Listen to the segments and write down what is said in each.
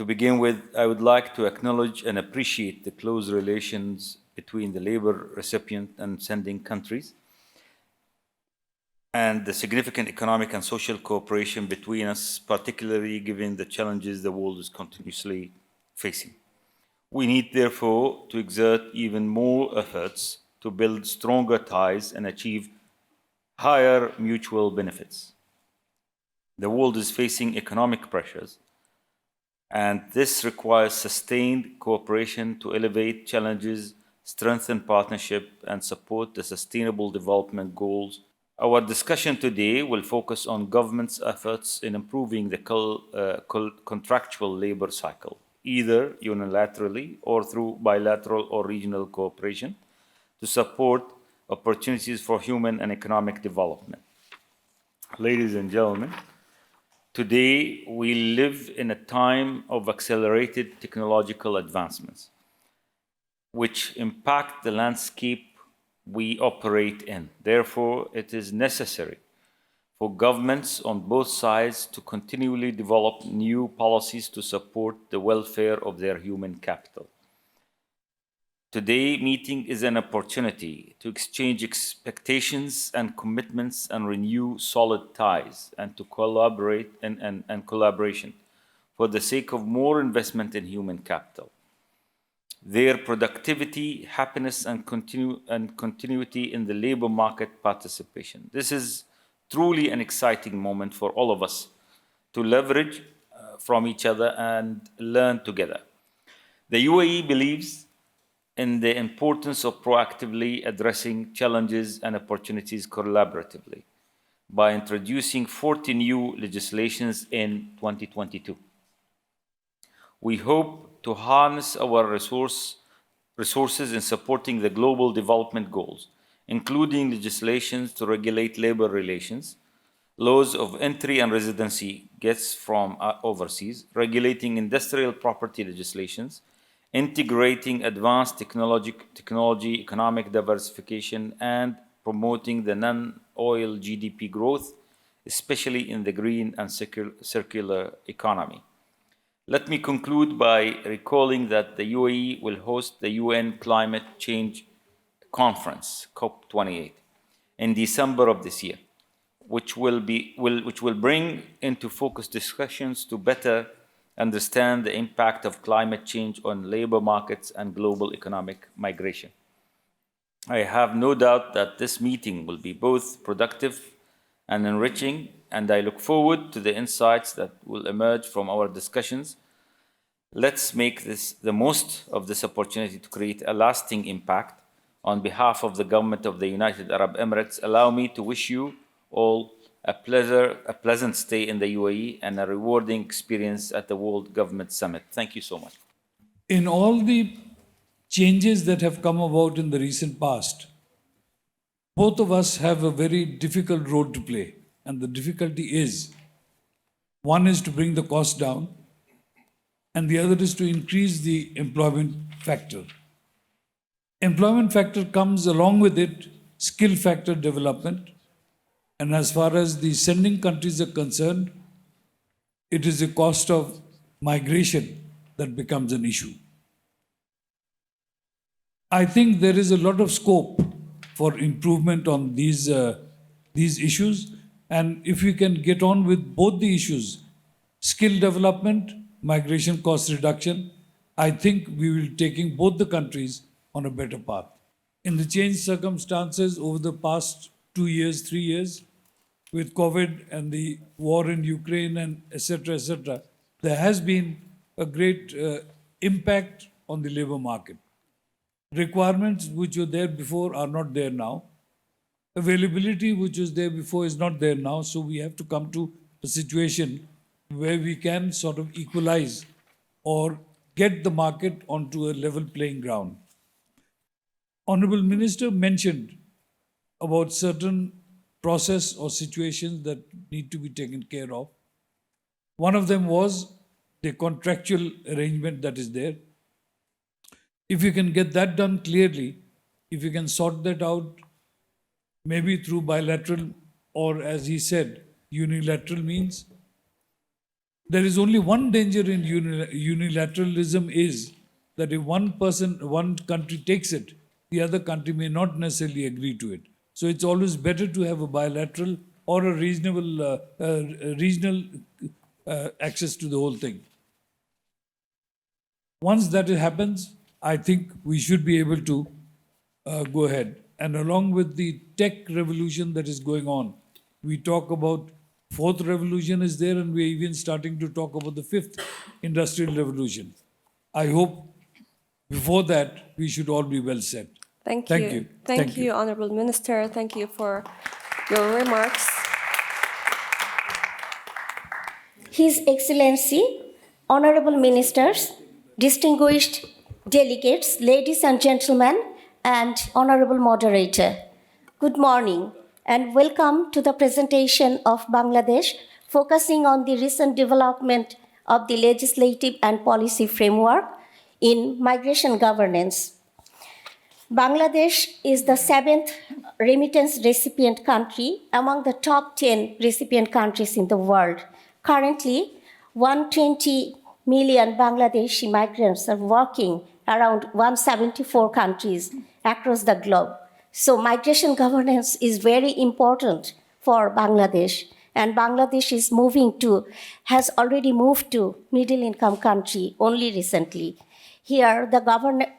To begin with, I would like to acknowledge and appreciate the close relations between the labor recipient and sending countries and the significant economic and social cooperation between us, particularly given the challenges the world is continuously facing. We need, therefore, to exert even more efforts to build stronger ties and achieve higher mutual benefits. The world is facing economic pressures, and this requires sustained cooperation to elevate challenges, strengthen partnership, and support the Sustainable Development Goals. Our discussion today will focus on government's efforts in improving the contractual labor cycle, either unilaterally or through bilateral or regional cooperation, to support opportunities for human and economic development. Ladies and gentlemen, today we live in a time of accelerated technological advancements, which impact the landscape we operate in. Therefore, it is necessary for governments on both sides to continually develop new policies to support the welfare of their human capital. Today's meeting is an opportunity to exchange expectations and commitments and renew solid ties and to collaborate and collaboration for the sake of more investment in human capital, their productivity, happiness, and continuity in the labor market participation. This is truly an exciting moment for all of us to leverage from each other and learn together. The UAE believes in the importance of proactively addressing challenges and opportunities collaboratively by introducing 40 new legislations in 2022. We hope to harness our resources in supporting the global development goals, including legislations to regulate labor relations, laws of entry and residency guests from overseas, regulating industrial property legislations, integrating advanced technology, economic diversification, and promoting the non-oil GDP growth, especially in the green and circular economy. Let me conclude by recalling that the UAE will host the UN Climate Change Conference, COP28, in December of this year, which will bring into focus discussions to better understand the impact of climate change on labor markets and global economic migration. I have no doubt that this meeting will be both productive and enriching, and I look forward to the insights that will emerge from our discussions. Let's make the most of this opportunity to create a lasting impact. On behalf of the government of the United Arab Emirates, allow me to wish you all a pleasant stay in the UAE and a rewarding experience at the World Government Summit. Thank you so much. In all the changes that have come about in the recent past, both of us have a very difficult role to play. And the difficulty is, one is to bring the cost down, and the other is to increase the employment factor. Employment factor comes along with it, skill factor development. And as far as the sending countries are concerned, it is the cost of migration that becomes an issue. I think there is a lot of scope for improvement on these issues. And if we can get on with both the issues, skill development, migration cost reduction, I think we will be taking both the countries on a better path. In the changed circumstances over the past 2 years, 3 years, with COVID and the war in Ukraine and etc., there has been a great impact on the labor market. Requirements which were there before are not there now. Availability which was there before is not there now. So we have to come to a situation where we can sort of equalize or get the market onto a level playing ground. Honorable Minister mentioned about certain process or situations that need to be taken care of. One of them was the contractual arrangement that is there. If you can get that done clearly, if you can sort that out, maybe through bilateral or, as he said, unilateral means, There is only one danger in unilateralism is that if one country takes it, the other country may not necessarily agree to it. So it's always better to have a bilateral or a reasonable regional access to the whole thing. Once that happens, I think we should be able to go ahead. And along with the tech revolution that is going on, we talk about fourth revolution is there, and we're even starting to talk about the fifth industrial revolution. I hope before that we should all be well set. Thank Thank you. you. Thank Thank you, you. Honorable Minister. Thank you for your remarks. His Excellency, Honorable Ministers, distinguished delegates, ladies and gentlemen, and Honorable Moderator, good morning and welcome to the presentation of Bangladesh focusing on the recent development of the legislative and policy framework in migration governance. Bangladesh is the 7th remittance recipient country among the top 10 recipient countries in the world. Currently, 120 million Bangladeshi migrants are working around 174 countries across the globe. So migration governance is very important for Bangladesh. And Bangladesh has already moved to middle income country only recently. Here, the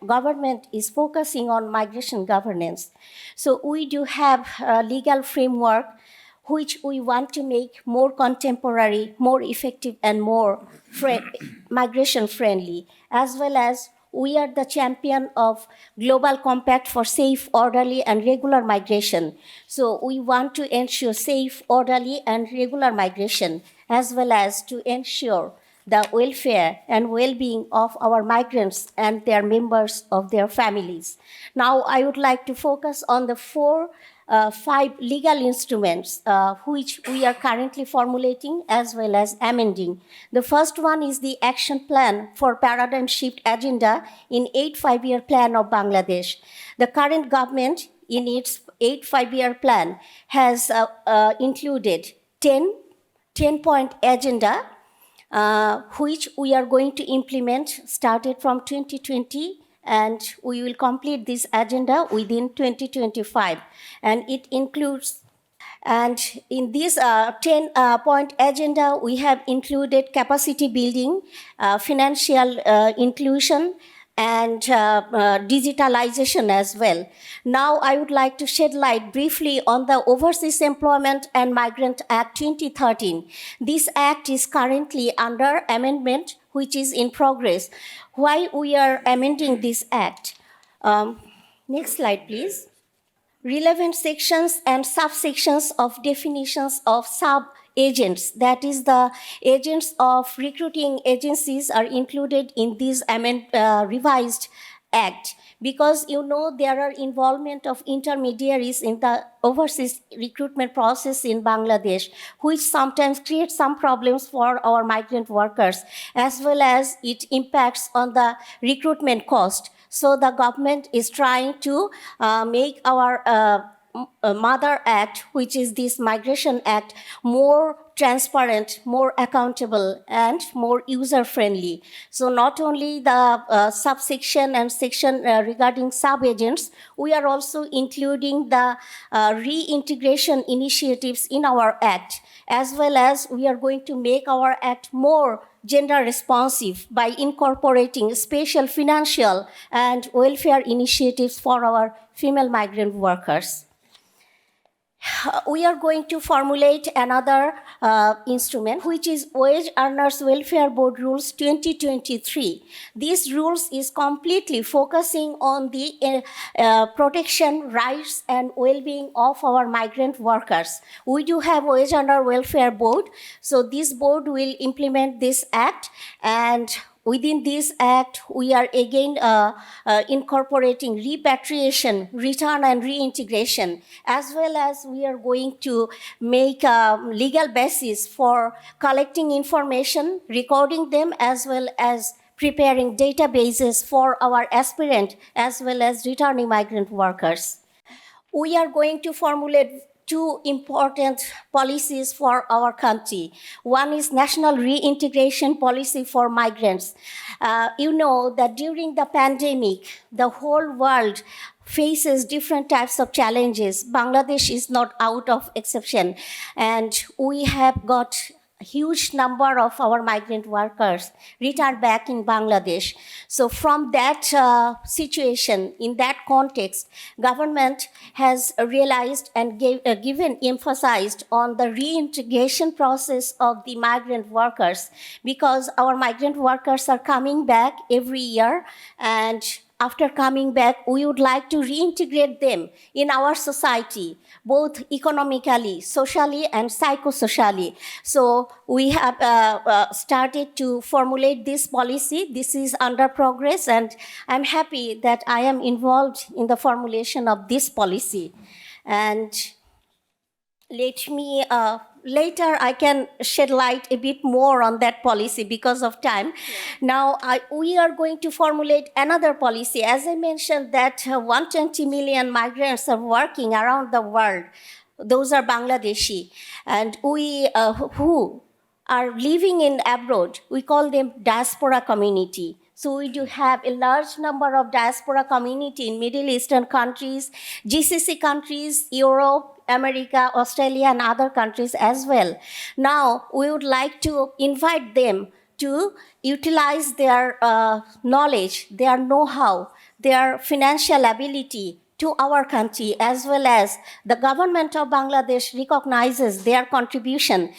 government is focusing on migration governance. So we do have a legal framework which we want to make more contemporary, more effective, and more migration friendly, as well as we are the champion of Global Compact for safe, orderly, and regular migration. So we want to ensure safe, orderly, and regular migration, as well as to ensure the welfare and well-being of our migrants and their members of their families. Now, I would like to focus on the five legal instruments which we are currently formulating as well as amending. The first one is the Action Plan for Paradigm Shift Agenda in 8 5-year plan of Bangladesh. The current government in its 8 5-year plan has included 10-point agenda which we are going to implement started from 2020, and we will complete this agenda within 2025. And it includes, and in this 10-point agenda, we have included capacity building, financial inclusion, and digitalization as well. Now, I would like to shed light briefly on the Overseas Employment and Migrant Act 2013. This act is currently under amendment, which is in progress. Why we are amending this act? Next slide, please. Relevant sections and subsections of definitions of sub-agents, that is the agents of recruiting agencies, are included in this revised act, because there are involvement of intermediaries in the overseas recruitment process in Bangladesh, which sometimes creates some problems for our migrant workers, as well as it impacts on the recruitment cost. So the government is trying to make our Mother Act, which is this Migration Act, more transparent, more accountable, and more user-friendly. So not only the subsection and section regarding sub-agents, we are also including the reintegration initiatives in our Act, as well as we are going to make our Act more gender responsive by incorporating special financial and welfare initiatives for our female migrant workers. We are going to formulate another instrument, which is Wage Earners Welfare Board Rules 2023. These rules is completely focusing on the protection, rights, and well-being of our migrant workers. We do have Wage Earner Welfare Board, so this board will implement this act, and within this act, we are again incorporating repatriation, return, and reintegration, as well as we are going to make a legal basis for collecting information, recording them, as well as preparing databases for our aspirant as well as returning migrant workers. We are going to formulate two important policies for our country. One is national reintegration policy for migrants. You know that during the pandemic, the whole world faces different types of challenges. Bangladesh is not out of exception, and we have got a huge number of our migrant workers returned back in Bangladesh. So from that situation, in that context, government has realized and given emphasized on the reintegration process of the migrant workers, because our migrant workers are coming back every year, and after coming back, we would like to reintegrate them in our society, both economically, socially, and psychosocially. So we have started to formulate this policy. This is under progress, and I'm happy that I am involved in the formulation of this policy. And let me, later I can shed light a bit more on that policy because of time. Yeah. Now, we are going to formulate another policy. As I mentioned that 120 million migrants are working around the world. Those are Bangladeshi. And we, who are living in abroad, we call them diaspora community. So we do have a large number of diaspora community in Middle Eastern countries, GCC countries, Europe, America, Australia, and other countries as well. Now, we would like to invite them to utilize their knowledge, their know-how, their financial ability to our country, as well as the government of Bangladesh recognizes their contribution.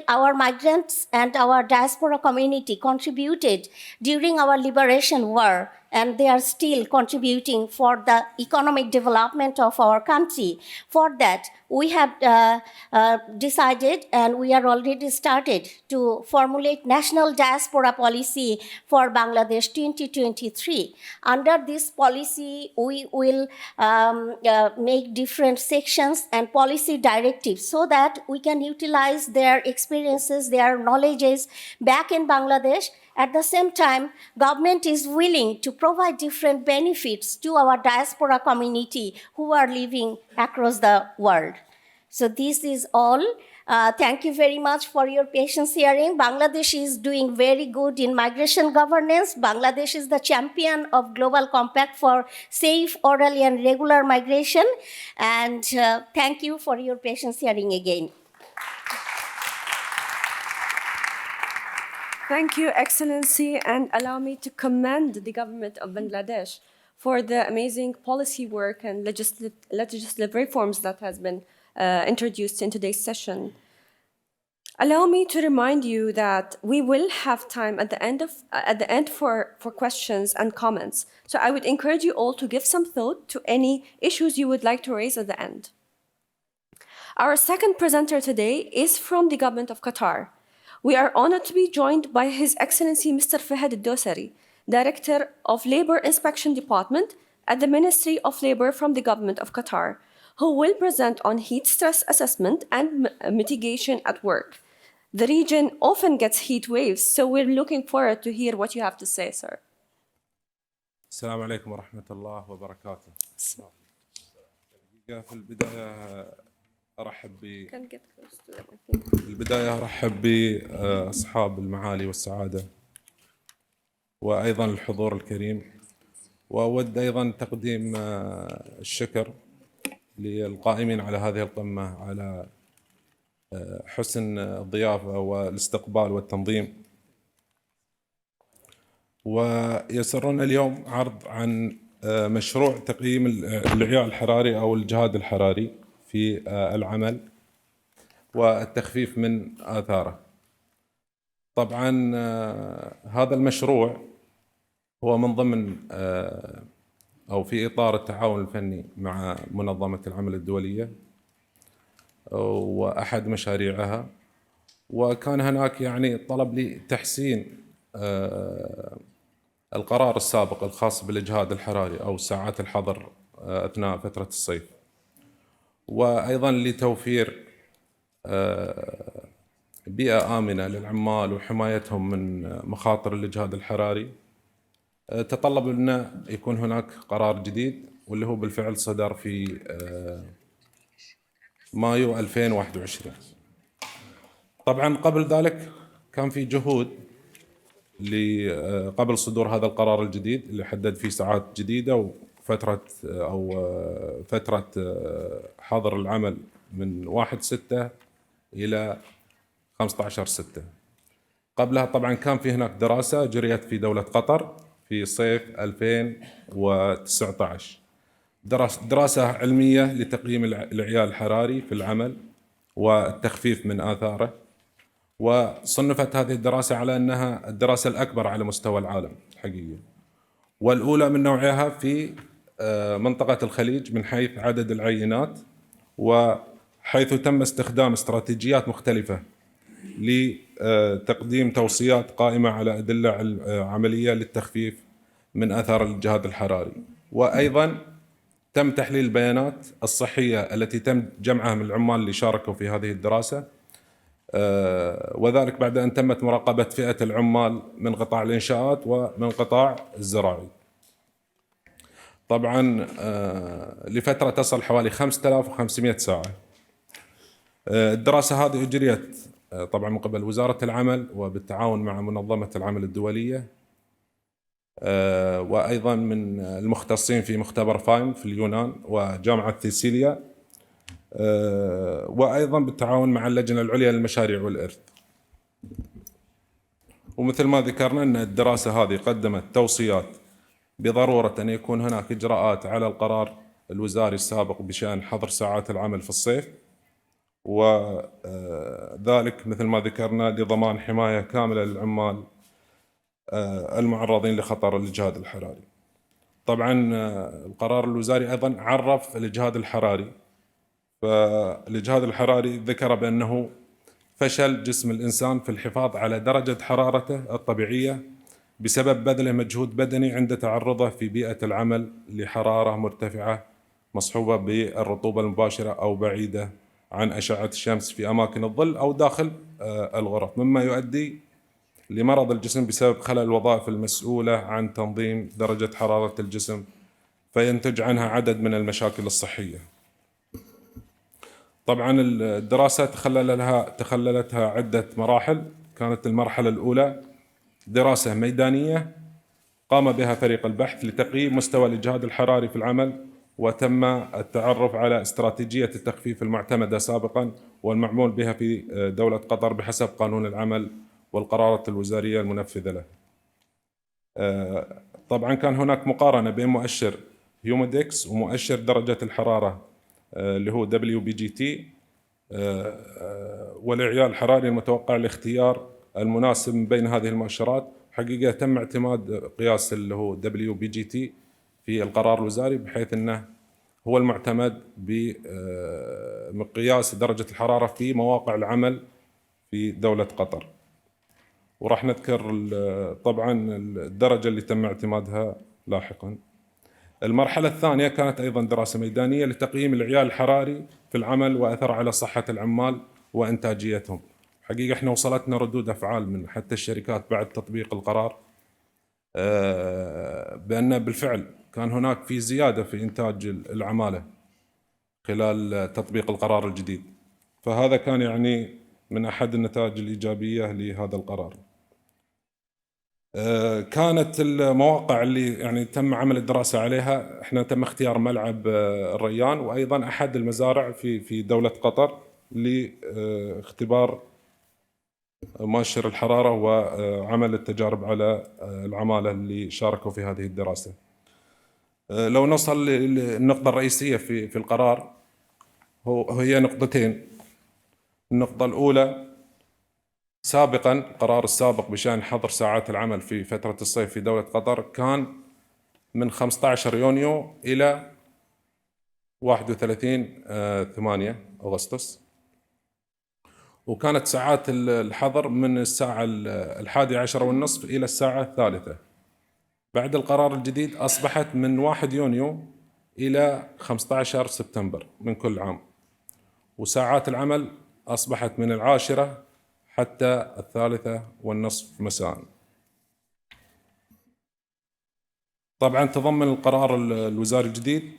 Our migrants and our diaspora community contributed during our liberation war, and they are still contributing for the economic development of our country. For that, we have decided, and we are already started to formulate national diaspora policy for Bangladesh 2023. Under this policy, we will make different sections and policy directives so that we can utilize their experiences, their knowledges back in Bangladesh. At the same time, government is willing to provide different benefits to our diaspora community who are living across the world. So this is all. Thank you very much for your patience hearing. Bangladesh is doing very good in migration governance. Bangladesh is the champion of Global Compact for safe, orderly, and regular migration. And thank you for your patience hearing again. Thank you, Excellency, and allow me to commend the government of Bangladesh for the amazing policy work and legislative reforms that has been introduced in today's session. Allow me to remind you that we will have time at the end for questions and comments. So I would encourage you all to give some thought to any issues you would like to raise at the end. Our second presenter today is from the government of Qatar. We are honored to be joined by His Excellency Mr. Fahad Al-Dosari, Director of Labor Inspection Department at the Ministry of Labor from the Government of Qatar, who will present on heat stress assessment and mitigation at work. The region often gets heat waves, so we're looking forward to hear what you have to say, sir. السلام عليكم ورحمة الله وبركاته. في البداية أرحب بأصحاب المعالي والسعادة وأيضا الحضور الكريم، وأود أيضا تقديم الشكر للقائمين على هذه القمة على حسن الضيافة والاستقبال والتنظيم. ويسرنا اليوم عرض عن مشروع تقييم الإعياء الحراري أو الإجهاد الحراري في العمل والتخفيف من آثاره. طبعا هذا المشروع هو من ضمن أو في إطار التعاون الفني مع منظمة العمل الدولية وأحد مشاريعها، وكان هناك يعني طلب لتحسين القرار السابق الخاص بالإجهاد الحراري أو ساعات الحظر أثناء فترة الصيف، وأيضا لتوفير بيئة آمنة للعمال وحمايتهم من مخاطر الإجهاد الحراري. تطلب أن يكون هناك قرار جديد، واللي هو بالفعل صدر في مايو 2021. طبعا قبل ذلك كان في جهود قبل صدور هذا القرار الجديد اللي حدد فيه ساعات جديدة وفترة فترة حظر العمل من 1/6 إلى 15/6. قبلها طبعا كان في هناك دراسة جريت في دولة قطر في صيف 2019، دراسة علمية لتقييم الإعياء الحراري في العمل والتخفيف من آثاره، وصنفت هذه الدراسة على أنها الدراسة الأكبر على مستوى العالم حقيقة، والأولى من نوعها في منطقة الخليج من حيث عدد العينات، وحيث تم استخدام استراتيجيات مختلفة لتقديم توصيات قائمة على أدلة عملية للتخفيف من آثار الإجهاد الحراري. وأيضا تم تحليل البيانات الصحية التي تم جمعها من العمال اللي شاركوا في هذه الدراسة، وذلك بعد أن تمت مراقبة فئة العمال من قطاع الإنشاءات ومن قطاع الزراعي. طبعا لفترة تصل حوالي 5500 ساعة. الدراسة هذه أجريت طبعا من قبل وزارة العمل وبالتعاون مع منظمة العمل الدولية، وأيضا من المختصين في مختبر فايم في اليونان وجامعة ثيسيليا، وأيضا بالتعاون مع اللجنة العليا للمشاريع والإرث. ومثل ما ذكرنا أن الدراسة هذه قدمت توصيات بضرورة أن يكون هناك إجراءات على القرار الوزاري السابق بشأن حظر ساعات العمل في الصيف، وذلك مثل ما ذكرنا لضمان حماية كاملة للعمال المعرضين لخطر الإجهاد الحراري. طبعا القرار الوزاري أيضا عرف الإجهاد الحراري، فالإجهاد الحراري ذكر بأنه فشل جسم الإنسان في الحفاظ على درجة حرارته الطبيعية بسبب بذله مجهود بدني عند تعرضه في بيئة العمل لحرارة مرتفعة مصحوبة بالرطوبة المباشرة أو بعيدة عن أشعة الشمس في أماكن الظل أو داخل الغرف، مما يؤدي لمرض الجسم بسبب خلل الوظائف المسؤولة عن تنظيم درجة حرارة الجسم، فينتج عنها عدد من المشاكل الصحية. طبعا الدراسة تخللتها عدة مراحل. كانت المرحلة الأولى دراسة ميدانية قام بها فريق البحث لتقييم مستوى الإجهاد الحراري في العمل، وتم التعرف على استراتيجية التخفيف المعتمدة سابقا والمعمول بها في دولة قطر بحسب قانون العمل والقرارات الوزارية المنفذة له. طبعا كان هناك مقارنة بين مؤشر هيومودكس ومؤشر درجة الحرارة اللي هو WBGT والإعياء الحراري المتوقع لاختيار المناسب من بين هذه المؤشرات. حقيقة تم اعتماد قياس اللي هو WBGT في القرار الوزاري بحيث أنه هو المعتمد بمقياس درجة الحرارة في مواقع العمل في دولة قطر، وراح نذكر طبعا الدرجة اللي تم اعتمادها لاحقا. المرحلة الثانية كانت أيضا دراسة ميدانية لتقييم الإعياء الحراري في العمل وأثر على صحة العمال وإنتاجيتهم. حقيقة احنا وصلتنا ردود أفعال من حتى الشركات بعد تطبيق القرار بأن بالفعل كان هناك في زيادة في إنتاج العمالة خلال تطبيق القرار الجديد، فهذا كان يعني من أحد النتائج الإيجابية لهذا القرار. كانت المواقع اللي يعني تم عمل الدراسة عليها، احنا تم اختيار ملعب الريان وأيضا أحد المزارع في دولة قطر لاختبار مؤشر الحرارة وعمل التجارب على العمالة اللي شاركوا في هذه الدراسة. لو نوصل للنقطة الرئيسية في القرار هي نقطتين. النقطة الأولى، سابقا القرار السابق بشأن حظر ساعات العمل في فترة الصيف في دولة قطر كان من 15 يونيو إلى 31/8 أغسطس، وكانت ساعات الحظر من الساعة 11:30 إلى الساعة 3. بعد القرار الجديد أصبحت من 1 يونيو إلى 15 سبتمبر من كل عام، وساعات العمل أصبحت من 10 حتى 3:30 مساء. طبعا تضمن القرار الوزاري الجديد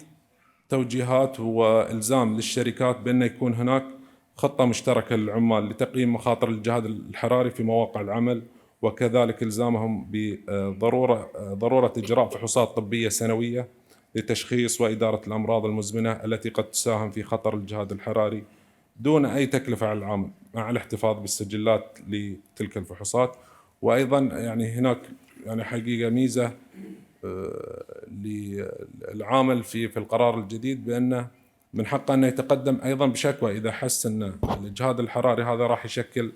توجيهات والزام للشركات بأن يكون هناك خطة مشتركة للعمال لتقييم مخاطر الجهاد الحراري في مواقع العمل، وكذلك إلزامهم بضرورة إجراء فحوصات طبية سنوية لتشخيص وإدارة الأمراض المزمنة التي قد تساهم في خطر الجهاد الحراري دون أي تكلفة على العامل، مع الاحتفاظ بالسجلات لتلك الفحوصات. وأيضا يعني هناك يعني حقيقة ميزة للعامل في القرار الجديد بأنه من حقه أنه يتقدم أيضا بشكوى إذا حس أن الإجهاد الحراري هذا راح يشكل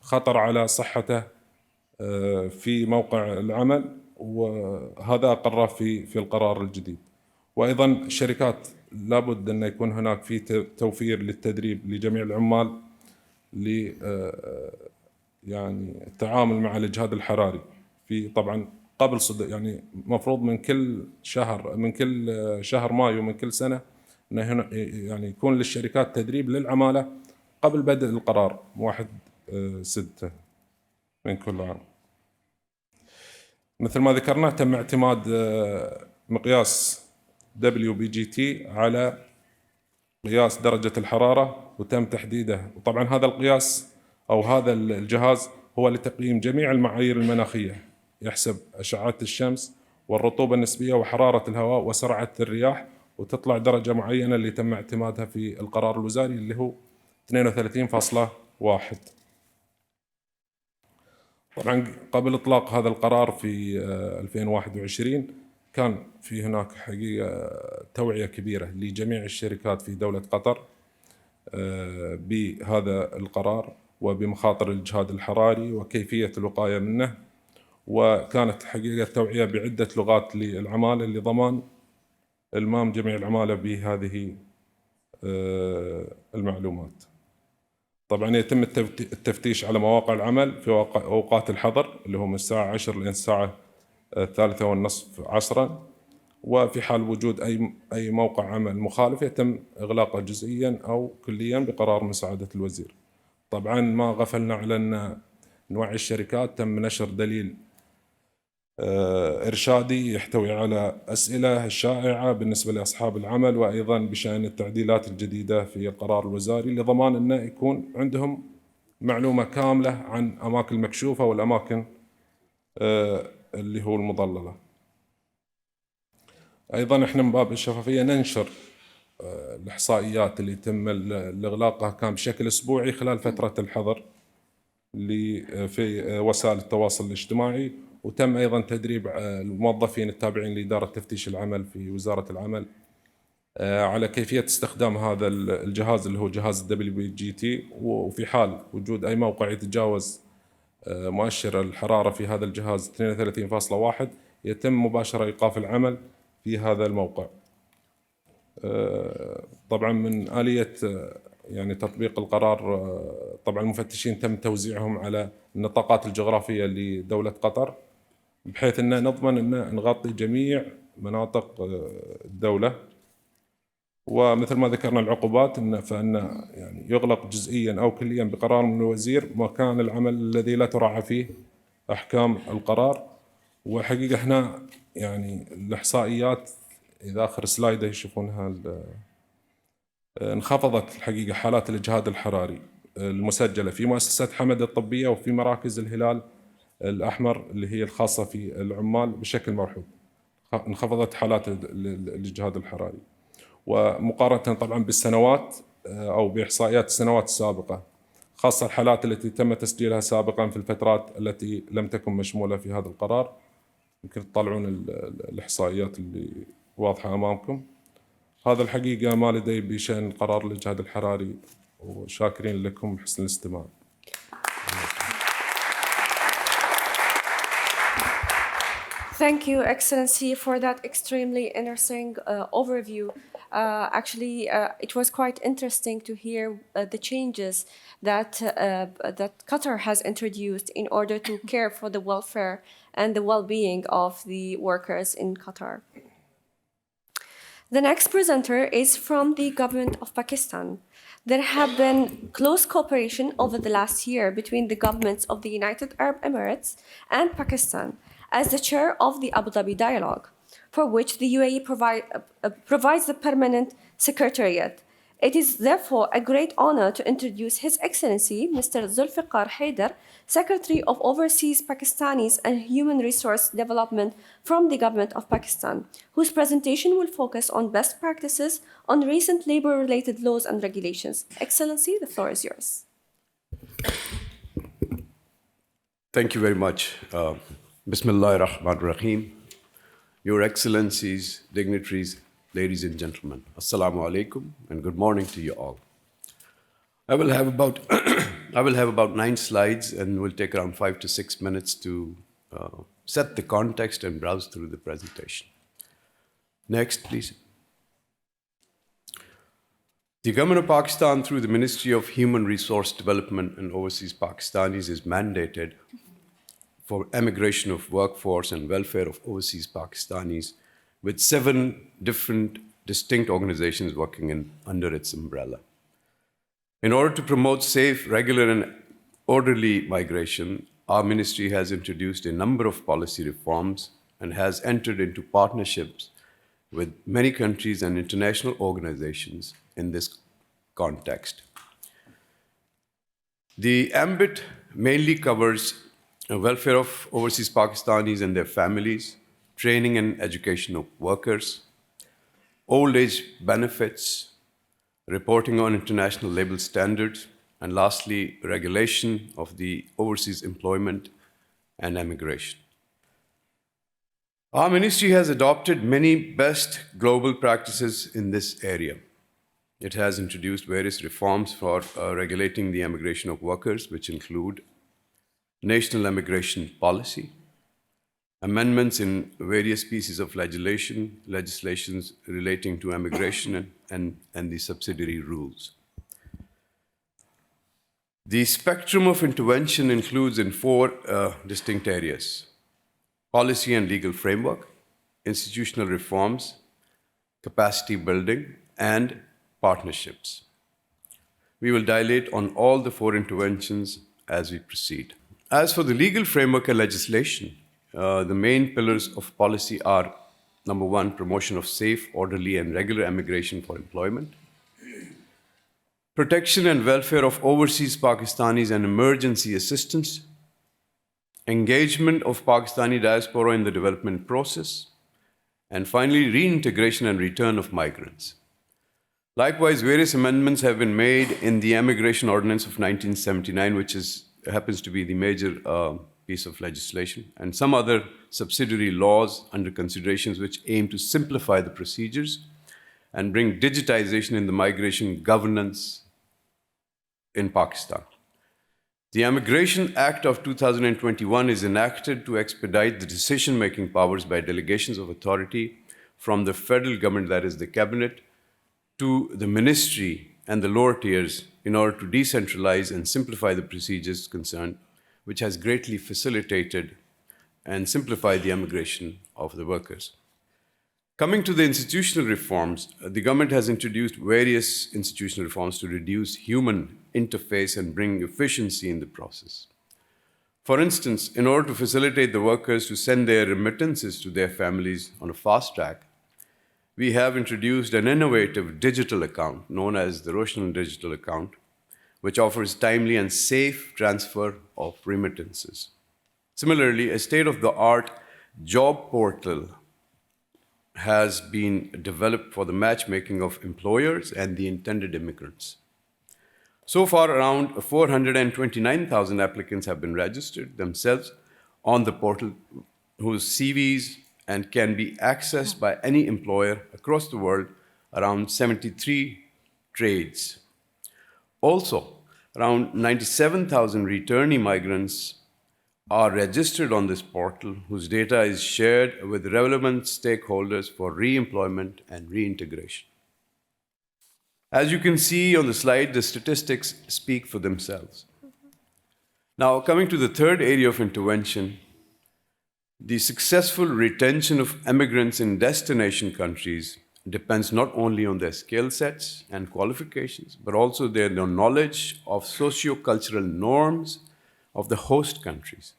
خطر على صحته في موقع العمل، وهذا أقره في القرار الجديد. وأيضا الشركات لابد أن يكون هناك في توفير للتدريب لجميع العمال يعني التعامل مع الإجهاد الحراري في طبعا قبل يعني مفروض من كل شهر مايو من كل سنة أنه هنا يعني يكون للشركات تدريب للعمالة قبل بدء القرار 1/6 من كل عام. مثل ما ذكرنا تم اعتماد مقياس WBGT على قياس درجة الحرارة وتم تحديده، وطبعا هذا القياس أو هذا الجهاز هو لتقييم جميع المعايير المناخية، يحسب أشعة الشمس والرطوبة النسبية وحرارة الهواء وسرعة الرياح، وتطلع درجة معينة اللي تم اعتمادها في القرار الوزاري اللي هو 32.1. طبعا قبل إطلاق هذا القرار في 2021 كان في هناك حقيقة توعية كبيرة لجميع الشركات في دولة قطر بهذا القرار وبمخاطر الإجهاد الحراري وكيفية الوقاية منه، وكانت حقيقة توعية بعدة لغات للعمالة لضمان إلمام جميع العمالة بهذه المعلومات. طبعا يتم التفتيش على مواقع العمل في أوقات الحظر اللي هو من الساعة 10 إلى الساعة 3:30 عصرا، وفي حال وجود أي موقع عمل مخالف يتم إغلاقه جزئيا أو كليا بقرار مساعدة الوزير. طبعا ما غفلنا على أن نوعي الشركات، تم نشر دليل إرشادي يحتوي على أسئلة شائعة بالنسبة لأصحاب العمل، وأيضا بشأن التعديلات الجديدة في القرار الوزاري لضمان أنه يكون عندهم معلومة كاملة عن أماكن المكشوفة والأماكن اللي هو المضللة. أيضا إحنا من باب الشفافية ننشر الإحصائيات اللي تم إغلاقها كان بشكل أسبوعي خلال فترة الحظر اللي في وسائل التواصل الاجتماعي، وتم أيضا تدريب الموظفين التابعين لإدارة تفتيش العمل في وزارة العمل على كيفية استخدام هذا الجهاز اللي هو جهاز WBGT، وفي حال وجود أي موقع يتجاوز مؤشر الحرارة في هذا الجهاز 32.1 يتم مباشرة إيقاف العمل في هذا الموقع. طبعا من آلية يعني تطبيق القرار، طبعا المفتشين تم توزيعهم على النطاقات الجغرافية لدولة قطر بحيث أن نضمن أن نغطي جميع مناطق الدولة. ومثل ما ذكرنا العقوبات فإن يعني يغلق جزئيا أو كليا بقرار من الوزير مكان العمل الذي لا تراعى فيه أحكام القرار. وحقيقة احنا يعني الإحصائيات إذا آخر سلايد يشوفونها انخفضت الحقيقة حالات الإجهاد الحراري المسجلة في مؤسسات حمد الطبية وفي مراكز الهلال الأحمر اللي هي الخاصة في العمال بشكل ملحوظ، انخفضت حالات الإجهاد الحراري. ومقارنة طبعا بالسنوات أو بإحصائيات السنوات السابقة، خاصة الحالات التي تم تسجيلها سابقا في الفترات التي لم تكن مشمولة في هذا القرار، يمكن تطلعون الإحصائيات اللي واضحة أمامكم. هذا الحقيقة ما لدي بشأن قرار الإجهاد الحراري، وشاكرين لكم حسن الاستماع. Thank you, Excellency, for that extremely interesting overview. It was quite interesting to hear the changes that Qatar has introduced in order to care for the welfare and the well-being of the workers in Qatar. The next presenter is from the government of Pakistan. There have been close cooperation over the last year between the governments of the United Arab Emirates and Pakistan as the chair of the Abu Dhabi Dialogue. for which the UAE provides the permanent secretariat. It is therefore a great honor to introduce His Excellency Mr. Zulfiqar Haider, Secretary of Overseas Pakistanis and Human Resource Development from the Government of Pakistan, whose presentation will focus on best practices on recent labor-related laws and regulations. Excellency, the floor is yours. Thank you very much. Bismillah ar-Rahman ar-Rahim. Your Excellencies, dignitaries, ladies and gentlemen, Assalamu alaikum and good morning to you all. I will have about 9 slides and will take around 5 to 6 minutes to set the context and browse through the presentation. Next, please. The Government of Pakistan, through the Ministry of Human Resource Development and Overseas Pakistanis, is mandated for emigration of workforce and welfare of overseas Pakistanis, with 7 different distinct organizations working under its umbrella. In order to promote safe, regular, and orderly migration, our ministry has introduced a number of policy reforms and has entered into partnerships with many countries and international organizations in this context. The ambit mainly covers the welfare of overseas Pakistanis and their families, training and education of workers, old age benefits, reporting on international labor standards, and lastly, regulation of the overseas employment and emigration. Our ministry has adopted many best global practices in this area. It has introduced various reforms for regulating the emigration of workers, which include national emigration policy, amendments in various pieces of legislations relating to emigration and the subsidiary rules. The spectrum of intervention includes in 4 distinct areas: policy and legal framework, institutional reforms, capacity building, and partnerships. We will dilate on all the 4 interventions as we proceed. As for the legal framework and legislation, the main pillars of policy are, number 1, promotion of safe, orderly, and regular emigration for employment, protection and welfare of overseas Pakistanis and emergency assistance, engagement of Pakistani diaspora in the development process, and finally, reintegration and return of migrants. Likewise, various amendments have been made in the Emigration Ordinance of 1979, which happens to be the major piece of legislation, and some other subsidiary laws under considerations which aim to simplify the procedures and bring digitization in the migration governance in Pakistan. The Immigration Act of 2021 is enacted to expedite the decision-making powers by delegations of authority from the federal government, that is the cabinet, to the ministry and the lower tiers in order to decentralize and simplify the procedures concerned, which has greatly facilitated and simplified the emigration of the workers. Coming to the institutional reforms, the government has introduced various institutional reforms to reduce human interface and bring efficiency in the process. For instance, in order to facilitate the workers to send their remittances to their families on a fast track, we have introduced an innovative digital account known as the Roshan Digital Account, which offers timely and safe transfer of remittances. Similarly, a state-of-the-art job portal has been developed for the matchmaking of employers and the intended immigrants. So far, around 429,000 applicants have been registered themselves on the portal, whose CVs and can be accessed by any employer across the world, around 73 trades. Also, around 97,000 returnee migrants are registered on this portal, whose data is shared with relevant stakeholders for re-employment and reintegration. As you can see on the slide, the statistics speak for themselves. Now, coming to the third area of intervention, the successful retention of immigrants in destination countries depends not only on their skill sets and qualifications, but also their knowledge of socio-cultural norms of the host countries.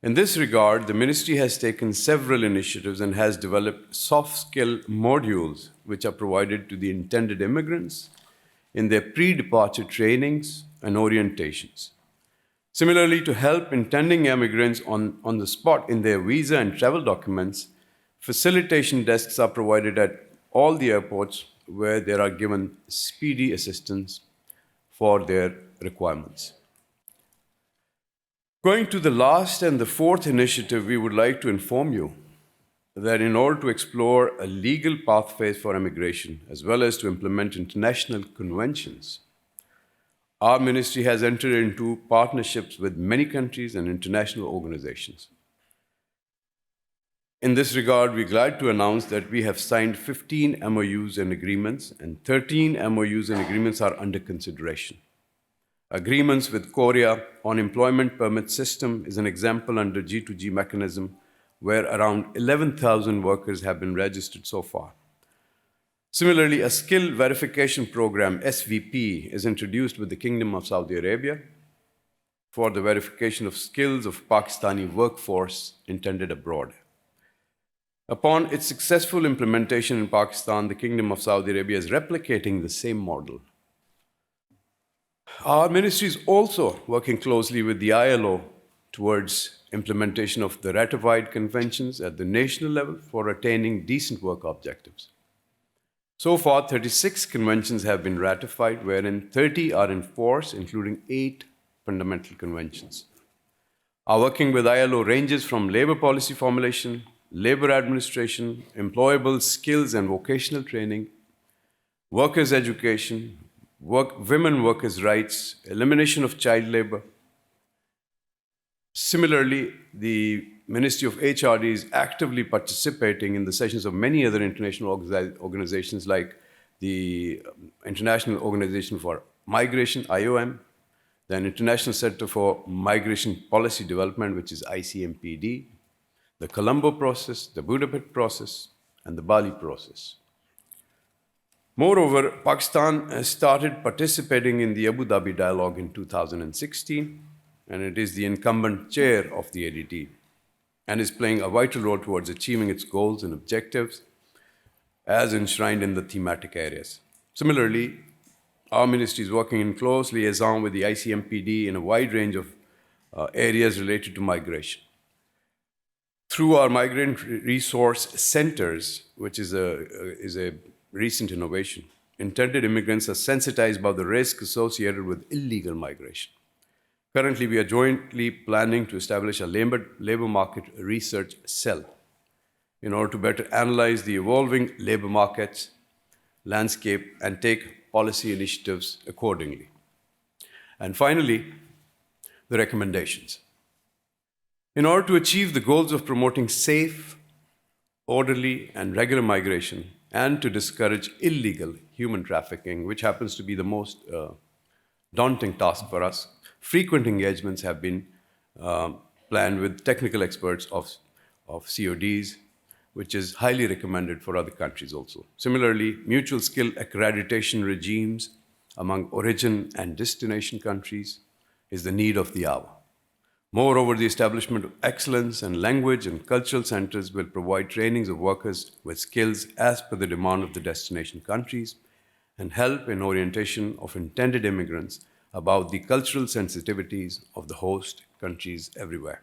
In this regard, the ministry has taken several initiatives and has developed soft skill modules which are provided to the intended immigrants in their pre-departure trainings and orientations. Similarly, to help intending immigrants on the spot in their visa and travel documents, facilitation desks are provided at all the airports where they are given speedy assistance for their requirements. Going to the last and the fourth initiative, we would like to inform you that in order to explore a legal pathway for immigration, as well as to implement international conventions, our ministry has entered into partnerships with many countries and international organizations. In this regard, we're glad to announce that we have signed 15 MOUs and agreements, and 13 MOUs and agreements are under consideration. Agreements with Korea on employment permit system is an example under G2G mechanism, where around 11,000 workers have been registered so far. Similarly, a skill verification program, SVP, is introduced with the Kingdom of Saudi Arabia for the verification of skills of Pakistani workforce intended abroad. Upon its successful implementation in Pakistan, the Kingdom of Saudi Arabia is replicating the same model. Our ministry is also working closely with the ILO towards implementation of the ratified conventions at the national level for attaining decent work objectives. So far, 36 conventions have been ratified, wherein 30 are in force, including 8 fundamental conventions. Our working with ILO ranges from labor policy formulation, labor administration, employable skills and vocational training, workers' education, women workers' rights, elimination of child labor. Similarly, the Ministry of HRD is actively participating in the sessions of many other international organizations like the International Organization for Migration, IOM, the International Center for Migration Policy Development, which is ICMPD, the Colombo process, the Budapest process, and the Bali process. Moreover, Pakistan has started participating in the Abu Dhabi dialogue in 2016, and it is the incumbent chair of the ADD and is playing a vital role towards achieving its goals and objectives as enshrined in the thematic areas. Similarly, our ministry is working in close liaison with the ICMPD in a wide range of areas related to migration. Through our migrant resource centers, which is a recent innovation, intended immigrants are sensitized about the risk associated with illegal migration. Currently, we are jointly planning to establish a labor market research cell in order to better analyze the evolving labor markets landscape and take policy initiatives accordingly. And finally, the recommendations. In order to achieve the goals of promoting safe, orderly, and regular migration, and to discourage illegal human trafficking, which happens to be the most daunting task for us, frequent engagements have been planned with technical experts of CODs, which is highly recommended for other countries also. Similarly, mutual skill accreditation regimes among origin and destination countries is the need of the hour. Moreover, the establishment of excellence and language and cultural centers will provide trainings of workers with skills as per the demand of the destination countries and help in orientation of intended immigrants about the cultural sensitivities of the host countries everywhere.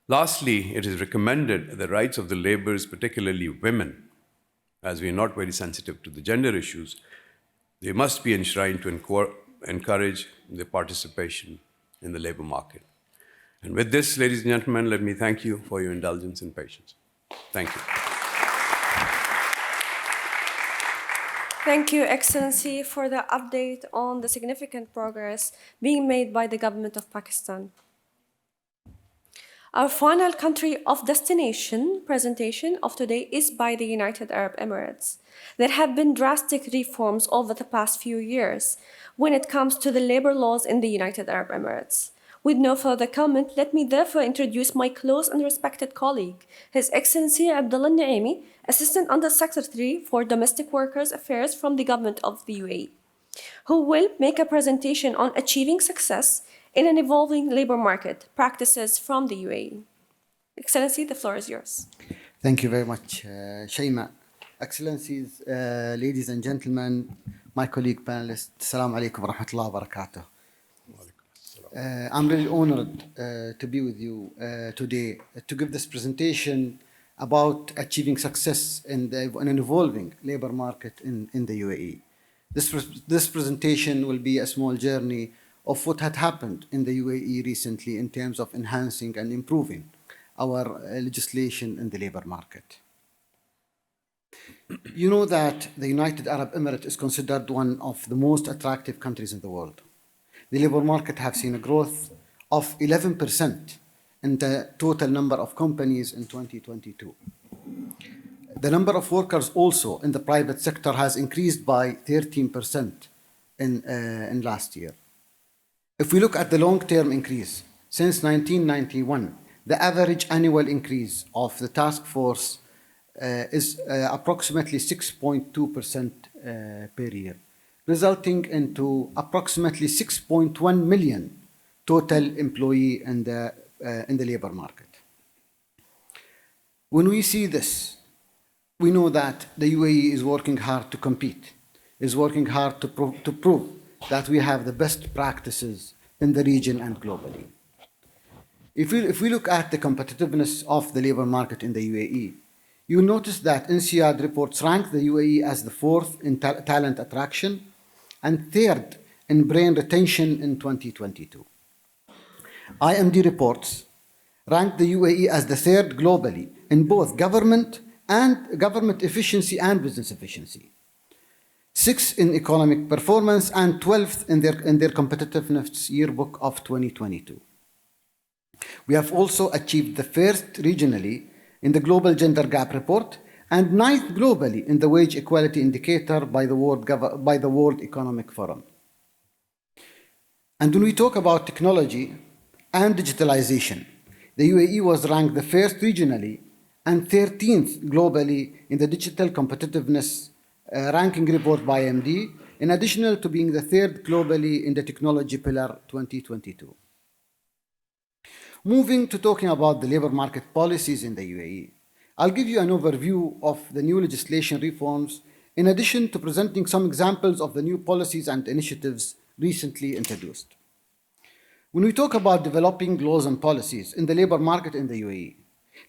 Lastly, it is recommended that the rights of the laborers, particularly women, as we are not very sensitive to the gender issues, they must be enshrined to encourage their participation in the labor market. And with this, ladies and gentlemen, let me thank you for your indulgence and patience. Thank you. Thank you, Excellency, for the update on the significant progress being made by the government of Pakistan. Our final country of destination presentation of today is by the United Arab Emirates. There have been drastic reforms over the past few years when it comes to the labor laws in the United Arab Emirates. With no further comment, let me therefore introduce my close and respected colleague, His Excellency Abdullah Naimi, Assistant Under Secretary for Domestic Workers Affairs from the Government of the UAE, who will make a presentation on achieving success in an evolving labor market practices from the UAE. Excellency, the floor is yours. Thank you very much, Shaima. Excellencies, ladies and gentlemen, my colleague panelists, Assalamu alaikum wa rahmatullahi wa barakatuh. I'm really honored to be with you today to give this presentation about achieving success in an evolving labor market in the UAE. This presentation will be a small journey of what had happened in the UAE recently in terms of enhancing and improving our legislation in the labor market. You know that the United Arab Emirates is considered one of the most attractive countries in the world. The labor market has seen a growth of 11% in the total number of companies in 2022. The number of workers also in the private sector has increased by 13% in last year. If we look at the long-term increase, since 1991, the average annual increase of the task force is approximately 6.2% per year, resulting into approximately 6.1 million total employee in the labor market. When we see this, we know that the UAE is working hard to compete, is working hard to prove that we have the best practices in the region and globally. If we look at the competitiveness of the labor market in the UAE, you'll notice that INSEAD reports rank the UAE as the fourth in talent attraction and third in brain retention in 2022. IMD reports rank the UAE as the third globally in both government efficiency and business efficiency, sixth in economic performance, and 12th in their competitiveness yearbook of 2022. We have also achieved the first regionally in the Global Gender Gap Report and ninth globally in the Wage Equality Indicator by the World Economic Forum. And when we talk about technology and digitalization, the UAE was ranked the first regionally and 13th globally in the Digital Competitiveness Ranking Report by IMD, in addition to being the third globally in the Technology Pillar 2022. Moving to talking about the labor market policies in the UAE, I'll give you an overview of the new legislation reforms, in addition to presenting some examples of the new policies and initiatives recently introduced. When we talk about developing laws and policies in the labor market in the UAE,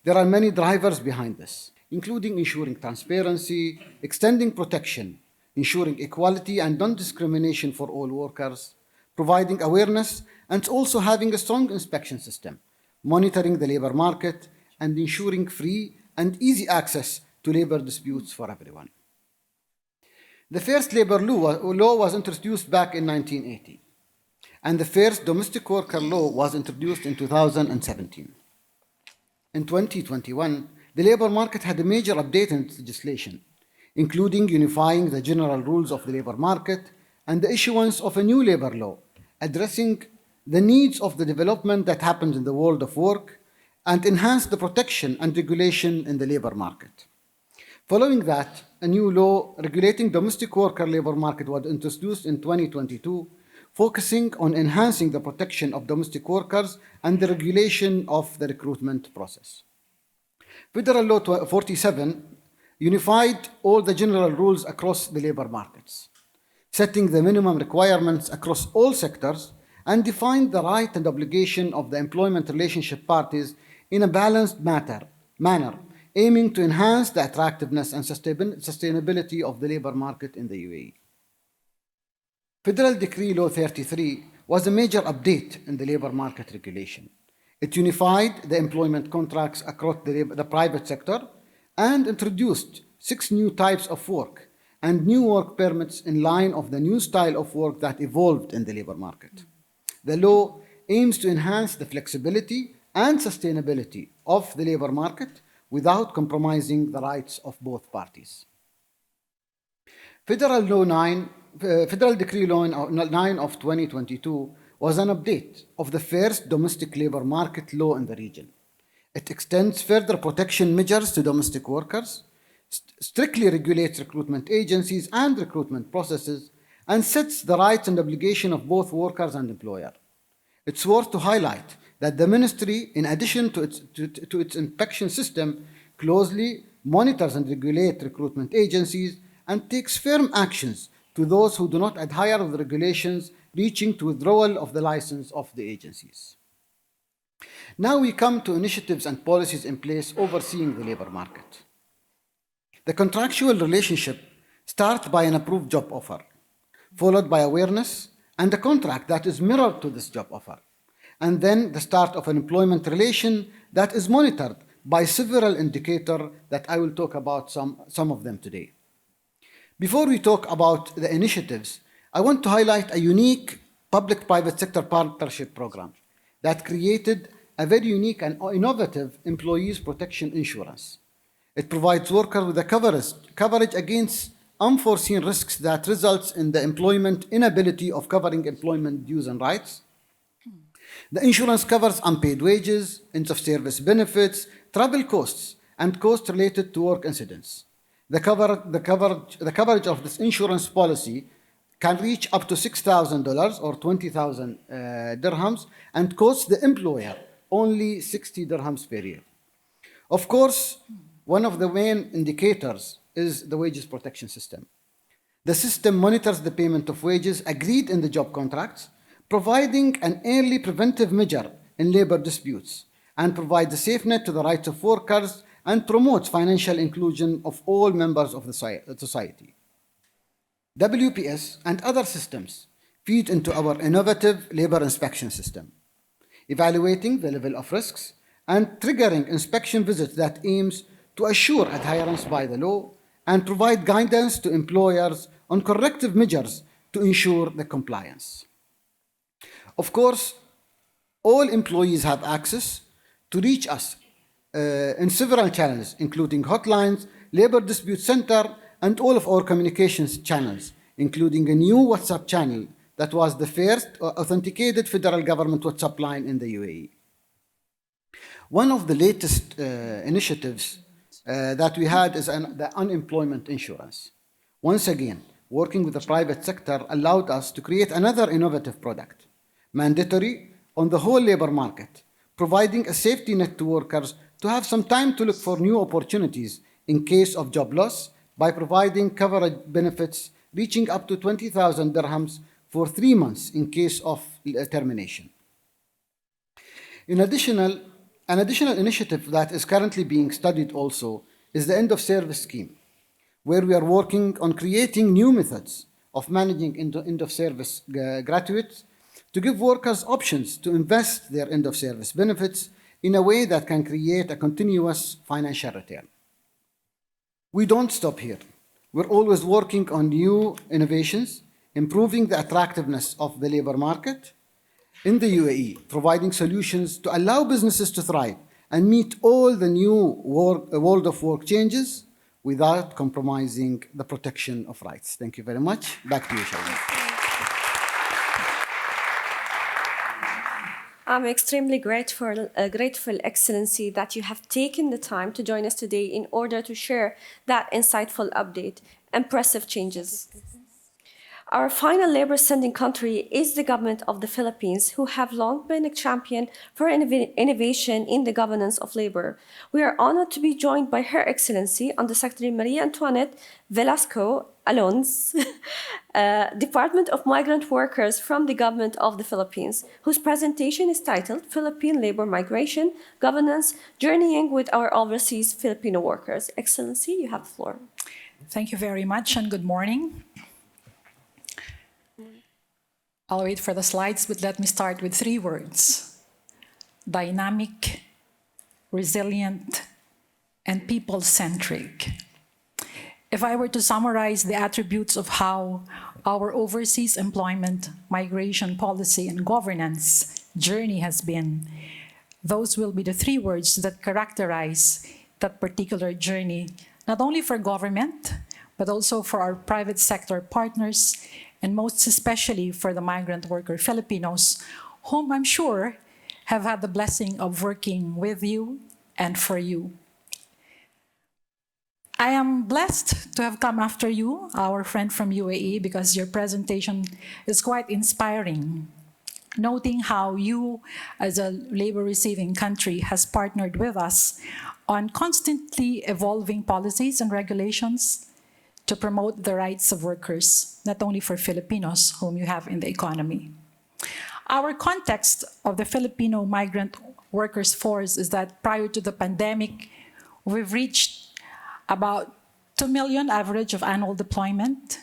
there are many drivers behind this, including ensuring transparency, extending protection, ensuring equality and non-discrimination for all workers, providing awareness, and also having a strong inspection system, monitoring the labor market, and ensuring free and easy access to labor disputes for everyone. The first labor law was introduced back in 1980, and the first domestic worker law was introduced in 2017. In 2021, the labor market had a major update in its legislation, including unifying the general rules of the labor market and the issuance of a new labor law, addressing the needs of the development that happens in the world of work and enhance the protection and regulation in the labor market. Following that, a new law regulating domestic worker labor market was introduced in 2022, focusing on enhancing the protection of domestic workers and the regulation of the recruitment process. Federal Law 47 unified all the general rules across the labor markets, setting the minimum requirements across all sectors, and defined the right and obligation of the employment relationship parties in a balanced manner, aiming to enhance the attractiveness and sustainability of the labor market in the UAE. Federal Decree Law 33 was a major update in the labor market regulation. It unified the employment contracts across the private sector and introduced 6 new types of work and new work permits in line of the new style of work that evolved in the labor market. The law aims to enhance the flexibility and sustainability of the labor market without compromising the rights of both parties. Federal Decree Law 9 of 2022 was an update of the first domestic labor market law in the region. It extends further protection measures to domestic workers, strictly regulates recruitment agencies and recruitment processes, and sets the rights and obligation of both workers and employer. It's worth to highlight that the ministry, in addition to its inspection system, closely monitors and regulates recruitment agencies and takes firm actions to those who do not adhere to the regulations, reaching to withdrawal of the license of the agencies. Now we come to initiatives and policies in place overseeing the labor market. The contractual relationship starts by an approved job offer, followed by awareness and a contract that is mirrored to this job offer, and then the start of an employment relation that is monitored by several indicators that I will talk about some of them today. Before we talk about the initiatives, I want to highlight a unique public-private sector partnership program that created a very unique and innovative employees protection insurance. It provides workers with a coverage against unforeseen risks that results in the employment inability of covering employment dues and rights. The insurance covers unpaid wages, end of service benefits, travel costs, and costs related to work incidents. The coverage of this insurance policy can reach up to $6,000 or 20,000 dirhams and costs the employer only 60 dirhams per year. Of course, one of the main indicators is the wages protection system. The system monitors the payment of wages agreed in the job contracts, providing an early preventive measure in labor disputes, and provides a safe net to the rights of workers and promotes financial inclusion of all members of the society. WPS and other systems feed into our innovative labor inspection system, evaluating the level of risks and triggering inspection visits that aims to assure adherence by the law and provide guidance to employers on corrective measures to ensure the compliance. Of course, all employees have access to reach us in several channels, including hotlines, labor dispute center, and all of our communications channels, including a new WhatsApp channel that was the first authenticated federal government WhatsApp line in the UAE. One of the latest initiatives that we had is the unemployment insurance. Once again, working with the private sector allowed us to create another innovative product, mandatory on the whole labor market, providing a safety net to workers to have some time to look for new opportunities in case of job loss by providing coverage benefits reaching up to 20,000 dirhams for 3 months in case of termination. An additional initiative that is currently being studied also is the end of service scheme, where we are working on creating new methods of managing end of service gratuities to give workers options to invest their end of service benefits in a way that can create a continuous financial return. We don't stop here. We're always working on new innovations, improving the attractiveness of the labor market in the UAE, providing solutions to allow businesses to thrive and meet all the new world of work changes without compromising the protection of rights. Thank you very much. Back to you, Shawna. I'm extremely grateful, Excellency, that you have taken the time to join us today in order to share that insightful update. Impressive changes. Our final labor sending country is the government of the Philippines, who have long been a champion for innovation in the governance of labor. We are honored to be joined by Her Excellency Undersecretary Maria Antoinette Velasco Alonso, Department of Migrant Workers from the Government of the Philippines, whose presentation is titled Philippine Labor Migration, Governance, Journeying with Our Overseas Filipino Workers. Excellency, you have the floor. Thank you very much and good morning. I'll wait for the slides, but let me start with 3 words: dynamic, resilient, and people-centric. If I were to summarize the attributes of how our overseas employment, migration policy, and governance journey has been, those will be the 3 words that characterize that particular journey, not only for government, but also for our private sector partners, and most especially for the migrant worker Filipinos, whom I'm sure have had the blessing of working with you and for you. I am blessed to have come after you, our friend from UAE, because your presentation is quite inspiring. noting how you, as a labor-receiving country, has partnered with us on constantly evolving policies and regulations to promote the rights of workers, not only for Filipinos whom you have in the economy. Our context of the Filipino migrant workers force is that prior to the pandemic, we've reached about 2 million average of annual deployment.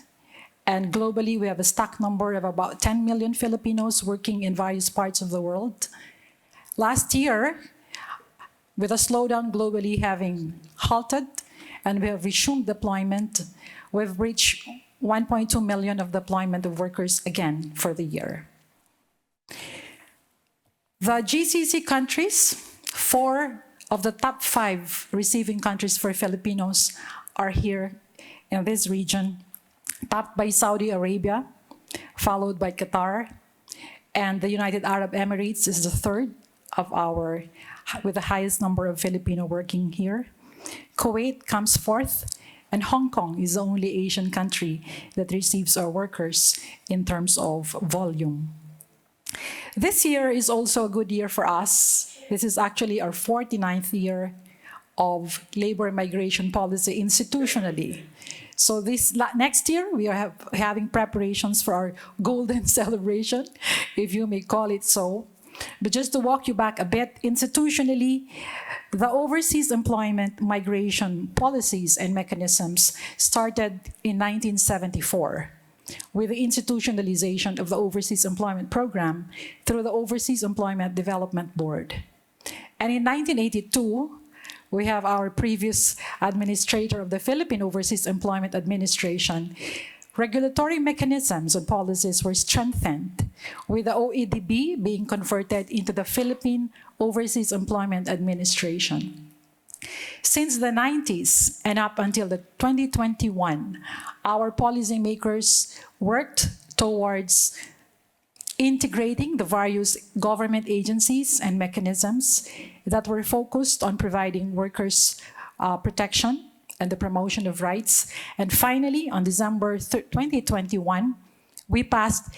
And globally, we have a stock number of about 10 million Filipinos working in various parts of the world. Last year, with a slowdown globally having halted, and we have resumed deployment, we've reached 1.2 million of deployment of workers again for the year. The GCC countries, 4 of the top 5 receiving countries for Filipinos are here in this region, topped by Saudi Arabia, followed by Qatar, and the United Arab Emirates is the 3rd of with the highest number of Filipino working here. Kuwait comes 4th, and Hong Kong is the only Asian country that receives our workers in terms of volume. This year is also a good year for us. This is actually our 49th year of labor migration policy institutionally. So next year, we are having preparations for our golden celebration, if you may call it so. But just to walk you back a bit, institutionally, the overseas employment migration policies and mechanisms started in 1974 with the institutionalization of the Overseas Employment Program through the Overseas Employment Development Board. And in 1982, we have our previous administrator of the Philippine Overseas Employment Administration. Regulatory mechanisms and policies were strengthened, with the OEDB being converted into the Philippine Overseas Employment Administration. Since the 90s and up until the 2021, our policymakers worked towards integrating the various government agencies and mechanisms that were focused on providing workers protection and the promotion of rights. And finally, on December 2021, we passed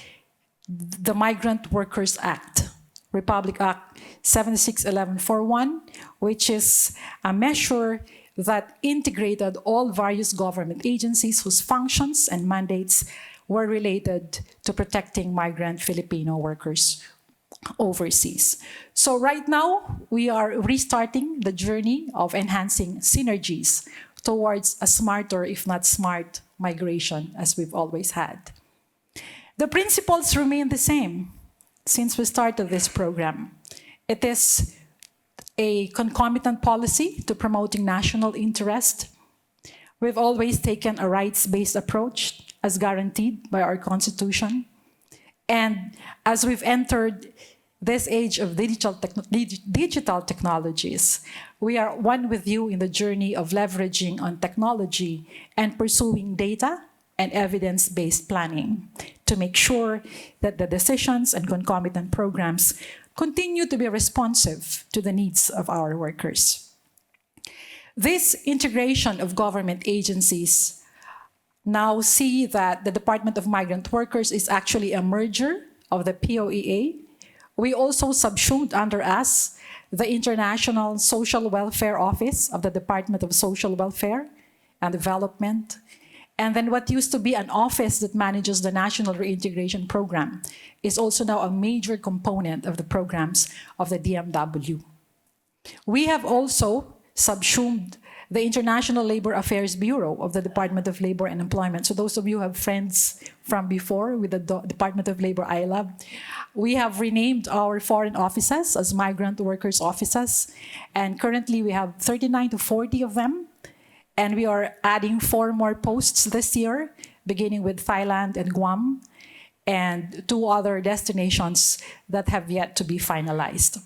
the Migrant Workers Act, Republic Act 761141, which is a measure that integrated all various government agencies whose functions and mandates were related to protecting migrant Filipino workers overseas. So right now, we are restarting the journey of enhancing synergies towards a smarter, if not smart, migration, as we've always had. The principles remain the same since we started this program. It is a concomitant policy to promoting national interest. We've always taken a rights-based approach as guaranteed by our Constitution. And as we've entered this age of digital technologies, we are one with you in the journey of leveraging on technology and pursuing data and evidence-based planning to make sure that the decisions and concomitant programs continue to be responsive to the needs of our workers. This integration of government agencies now see that the Department of Migrant Workers is actually a merger of the POEA. We also subsumed under us the International Social Welfare Office of the Department of Social Welfare and Development. And then what used to be an office that manages the National Reintegration Program is also now a major component of the programs of the DMW. We have also subsumed the International Labor Affairs Bureau of the Department of Labor and Employment. So those of you who have friends from before with the Department of Labor, ILAB, we have renamed our foreign offices as migrant workers offices. And currently we have 39 to 40 of them. And we are adding 4 more posts this year, beginning with Thailand and Guam, and 2 other destinations that have yet to be finalized.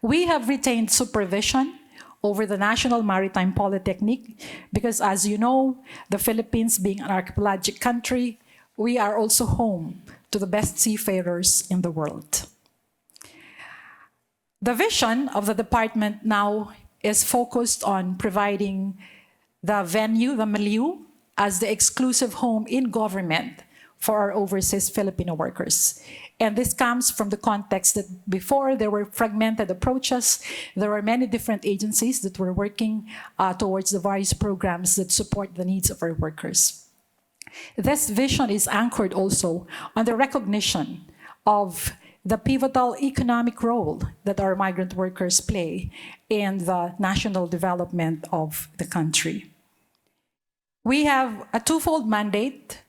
We have retained supervision over the National Maritime Polytechnic because, as you know, the Philippines being an archipelagic country, we are also home to the best seafarers in the world. The vision of the department now is focused on providing the venue, the milieu, as the exclusive home in government for our overseas Filipino workers. And this comes from the context that before there were fragmented approaches, there were many different agencies that were working towards the various programs that support the needs of our workers. This vision is anchored also on the recognition of the pivotal economic role that our migrant workers play in the national development of the country. We have a twofold mandate.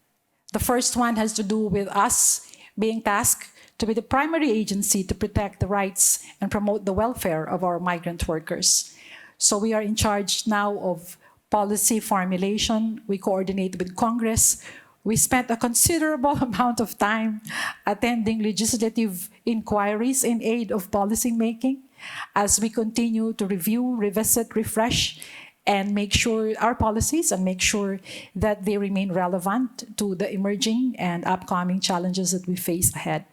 The first one has to do with us being tasked to be the primary agency to protect the rights and promote the welfare of our migrant workers. So we are in charge now of policy formulation. We coordinate with Congress. We spent a considerable amount of time attending legislative inquiries in aid of policymaking as we continue to review, revisit, refresh, and make sure our policies and make sure that they remain relevant to the emerging and upcoming challenges that we face ahead.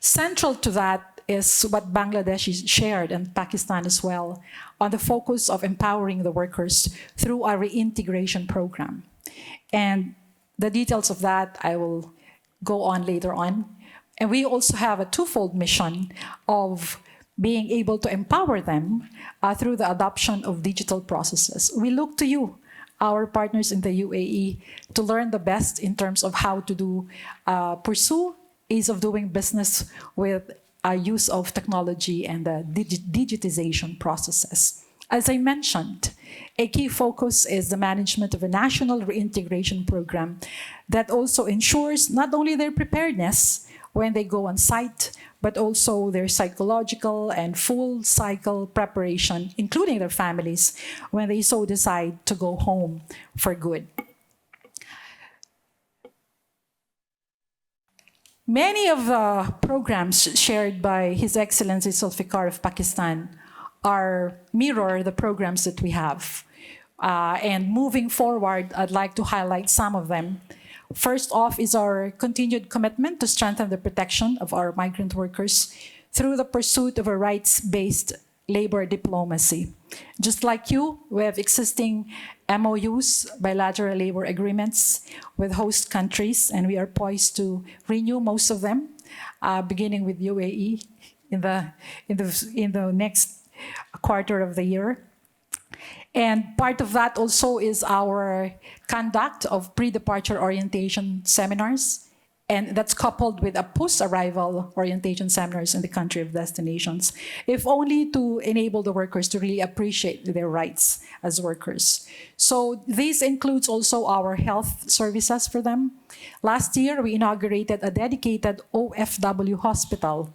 Central to that is what Bangladesh shared and Pakistan as well on the focus of empowering the workers through our reintegration program. And the details of that I will go on later on. And we also have a twofold mission of being able to empower them through the adoption of digital processes. We look to you, our partners in the UAE, to learn the best in terms of how to pursue ease of doing business with use of technology and the digitization processes. As I mentioned, a key focus is the management of a national reintegration program that also ensures not only their preparedness when they go on site, but also their psychological and full cycle preparation, including their families, when they so decide to go home for good. Many of the programs shared by His Excellency Zulfikar of Pakistan mirror the programs that we have. And moving forward, I'd like to highlight some of them. First off is our continued commitment to strengthen the protection of our migrant workers through the pursuit of a rights-based labor diplomacy. Just like you, we have existing MOUs, bilateral labor agreements with host countries, and we are poised to renew most of them, beginning with UAE in the next quarter of the year. And part of that also is our conduct of pre-departure orientation seminars, and that's coupled with a post-arrival orientation seminars in the country of destinations, if only to enable the workers to really appreciate their rights as workers. So this includes also our health services for them. Last year, we inaugurated a dedicated OFW hospital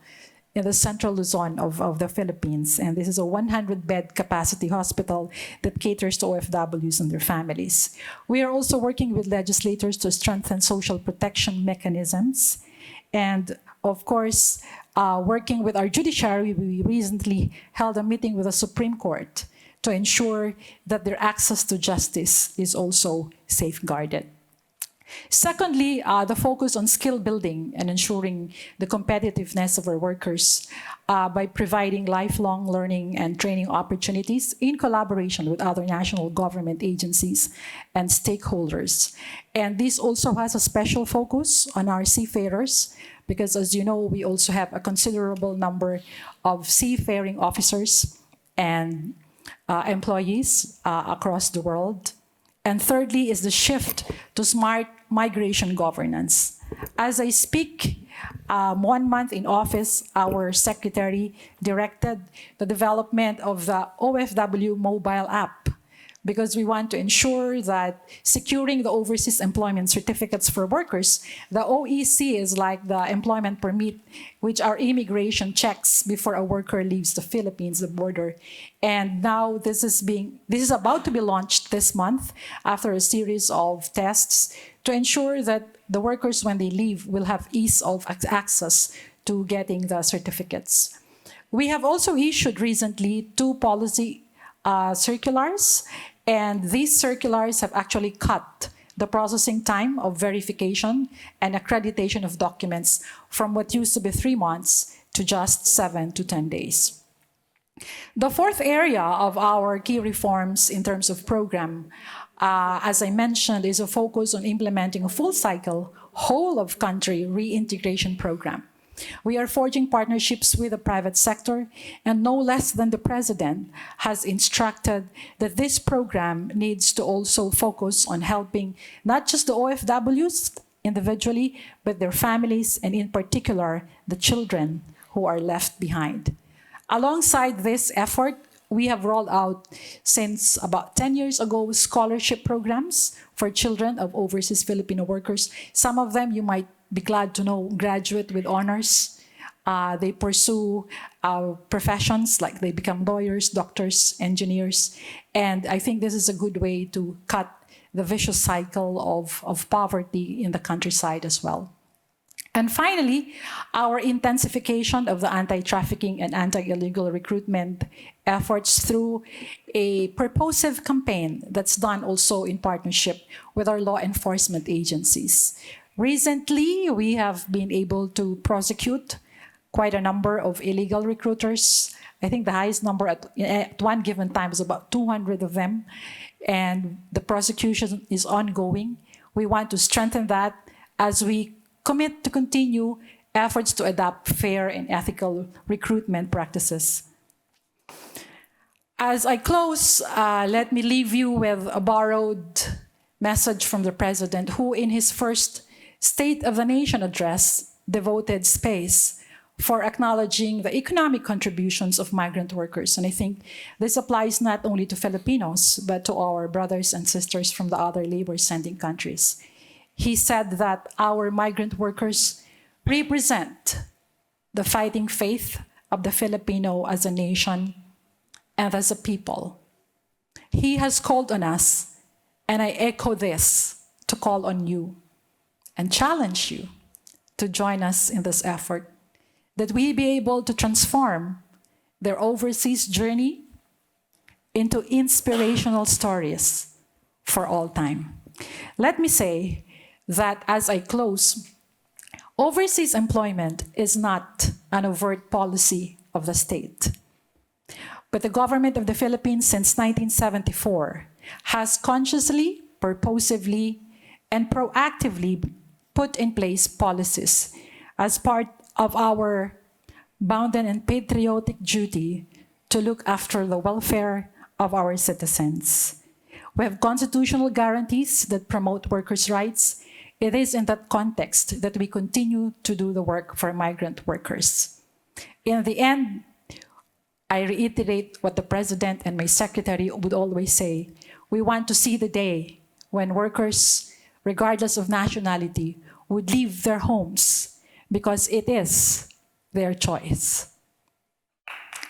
in the central Luzon of the Philippines. And this is a 100-bed capacity hospital that caters to OFWs and their families. We are also working with legislators to strengthen social protection mechanisms. And of course, working with our judiciary, we recently held a meeting with the Supreme Court to ensure that their access to justice is also safeguarded. Secondly, the focus on skill building and ensuring the competitiveness of our workers by providing lifelong learning and training opportunities in collaboration with other national government agencies and stakeholders. And this also has a special focus on our seafarers, because as you know, we also have a considerable number of seafaring officers and employees across the world. And thirdly is the shift to smart migration governance. As I speak, 1 month in office, our secretary directed the development of the OFW mobile app, because we want to ensure that securing the overseas employment certificates for workers, the OEC is like the employment permit, which are immigration checks before a worker leaves the Philippines, the border. And now this is about to be launched this month after a series of tests to ensure that the workers, when they leave, will have ease of access to getting the certificates. We have also issued recently 2 policy circulars, and these circulars have actually cut the processing time of verification and accreditation of documents from what used to be 3 months to just 7 to 10 days. The fourth area of our key reforms in terms of program, as I mentioned, is a focus on implementing a full cycle, whole of country reintegration program. We are forging partnerships with the private sector, and no less than the President has instructed that this program needs to also focus on helping not just the OFWs individually, but their families, and in particular, the children who are left behind. Alongside this effort, we have rolled out, since about 10 years ago, scholarship programs for children of overseas Filipino workers. Some of them, you might be glad to know, graduate with honors. They pursue professions, like they become lawyers, doctors, engineers. And I think this is a good way to cut the vicious cycle of poverty in the countryside as well. And finally, our intensification of the anti-trafficking and anti-illegal recruitment efforts through a purposive campaign that's done also in partnership with our law enforcement agencies. Recently, we have been able to prosecute quite a number of illegal recruiters. I think the highest number at one given time is about 200 of them, and the prosecution is ongoing. We want to strengthen that as we commit to continue efforts to adopt fair and ethical recruitment practices. As I close, let me leave you with a borrowed message from the President, who in his first State of the Nation address devoted space for acknowledging the economic contributions of migrant workers. And I think this applies not only to Filipinos, but to our brothers and sisters from the other labor-sending countries. He said that our migrant workers represent the fighting faith of the Filipino as a nation and as a people. He has called on us, and I echo this to call on you and challenge you to join us in this effort, that we be able to transform their overseas journey into inspirational stories for all time. Let me say that as I close, overseas employment is not an overt policy of the state. But the government of the Philippines since 1974 has consciously, purposively, and proactively put in place policies as part of our bounden and patriotic duty to look after the welfare of our citizens. We have constitutional guarantees that promote workers' rights. It is in that context that we continue to do the work for migrant workers. In the end, I reiterate what the President and my secretary would always say. We want to see the day when workers, regardless of nationality, would leave their homes because it is their choice.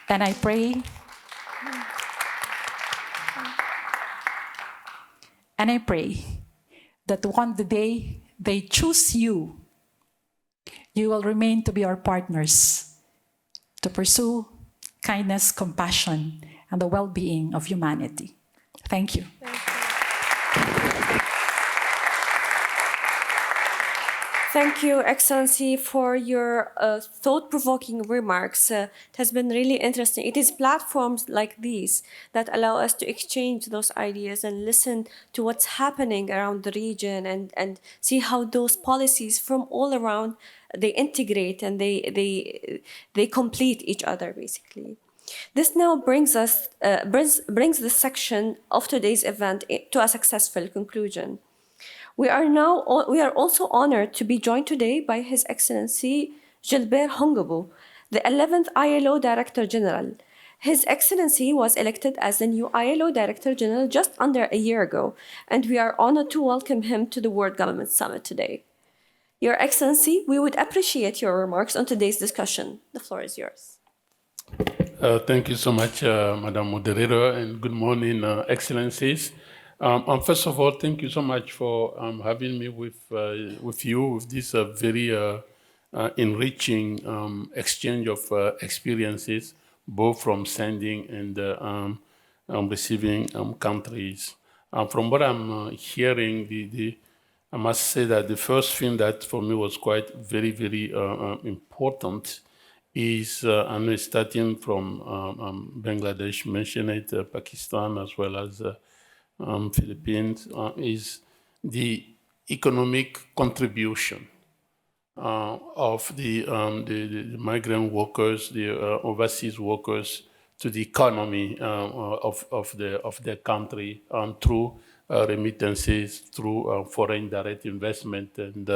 And I pray, that one day they choose you, you will remain to be our partners to pursue kindness, compassion, and the well-being of humanity. Thank you. Thank you, Excellency, for your thought-provoking remarks. It has been really interesting. It is platforms like these that allow us to exchange those ideas and listen to what's happening around the region and see how those policies from all around, they integrate and they complete each other, basically. This now brings this section of today's event to a successful conclusion. We are also honored to be joined today by His Excellency Gilbert Hongabo, the 11th ILO Director General. His Excellency was elected as the new ILO Director General just under a year ago, and we are honored to welcome him to the World Government Summit today. Your Excellency, we would appreciate your remarks on today's discussion. The floor is yours. Thank you so much, Madam Moderator, and good morning, Excellencies. First of all, thank you so much for having me with you with this very enriching exchange of experiences, both from sending and receiving countries. From what I'm hearing, I must say that the first thing that for me was quite very important is, and starting from Bangladesh, mentioned it, Pakistan, as well as Philippines, is the economic contribution of the migrant workers, the overseas workers, to the economy of their country through remittances, through foreign direct investment, and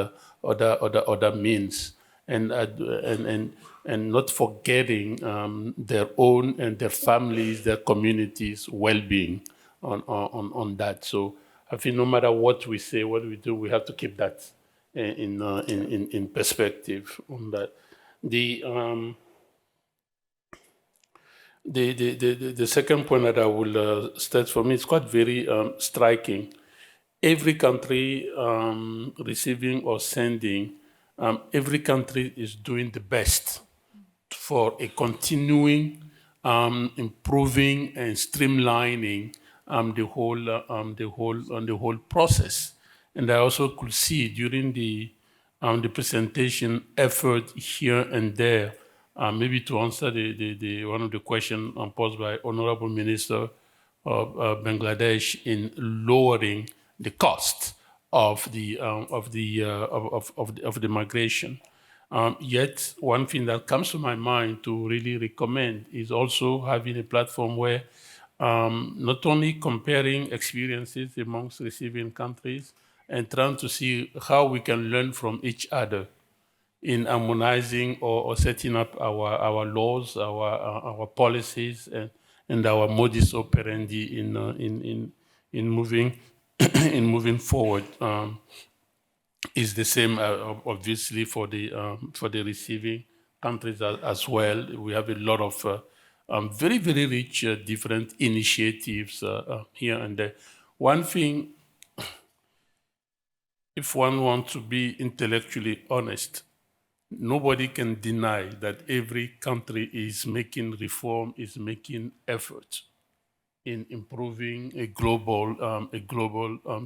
other means, and not forgetting their own and their families, their communities' well-being on that. So I think no matter what we say, what we do, we have to keep that in perspective on that. The second point that I will state for me is quite very striking. Every country receiving or sending, every country is doing the best for a continuing improving and streamlining the whole process. And I also could see during the presentation effort here and there, maybe to answer the one of the questions posed by Honorable Minister of Bangladesh in lowering the cost of the migration. Yet one thing that comes to my mind to really recommend is also having a platform where not only comparing experiences amongst receiving countries and trying to see how we can learn from each other in harmonizing or setting up our laws, our policies, and our modus operandi in moving in moving forward. Is the same, obviously, for the receiving countries as well. We have a lot of very, very rich different initiatives here and there. One thing, if one wants to be intellectually honest, nobody can deny that every country is making reform, is making efforts in improving a global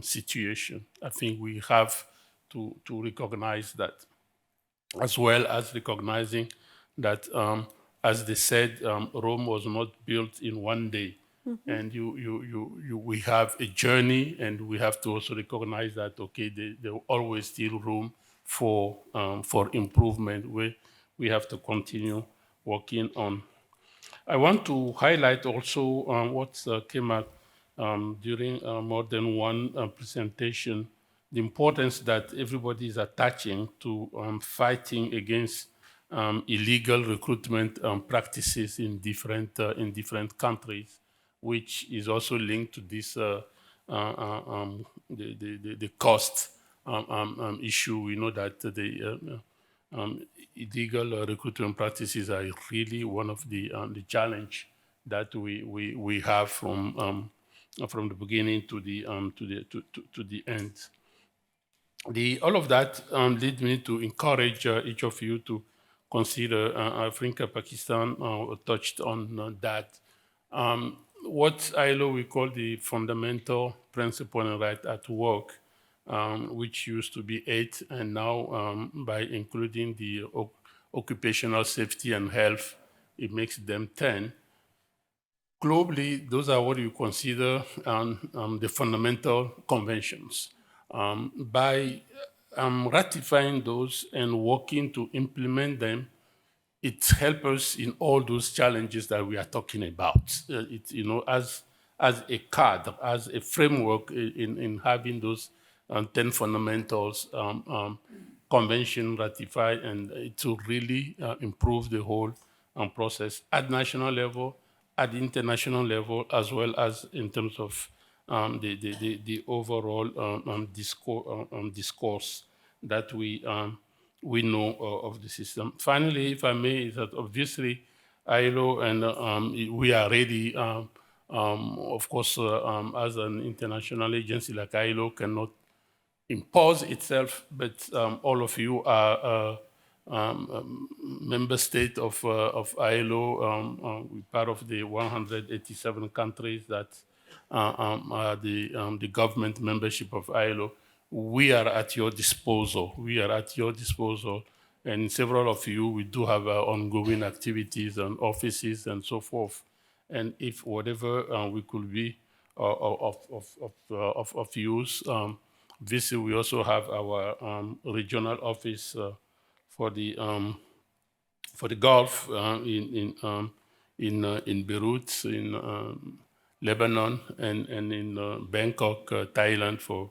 situation. I think we have to recognize that, as well as recognizing that, as they said, Rome was not built in one day. Mm-hmm. And we have a journey, and we have to also recognize that, okay, there always still room for improvement, where we have to continue working on. I want to highlight also what came out during more than one presentation, the importance that everybody is attaching to fighting against illegal recruitment practices in different countries, which is also linked to this the cost issue. We know that the illegal recruitment practices are really one of the challenge that we have from the beginning to the end. All of that leads me to encourage each of you to consider. I think Pakistan touched on that. What ILO we call the fundamental principle and right at work, which used to be 8, and now by including the occupational safety and health, it makes them 10. Globally, those are what you consider the fundamental conventions. By ratifying those and working to implement them, it helps us in all those challenges that we are talking about. As a card, as a framework in having those 10 fundamentals convention ratified, and to really improve the whole process at national level, at international level, as well as in terms of the overall discourse that we know of the system. Finally, if I may, is that obviously ILO and we are ready, of course, as an international agency like ILO cannot impose itself, but all of you are member state of ILO. We're part of the 187 countries that are the government membership of ILO. We are at your disposal. We are at your disposal and several of you, we do have ongoing activities and offices and so forth. And if whatever we could be of use, we also have our regional office for the Gulf in Beirut, in Lebanon, and in Bangkok, Thailand for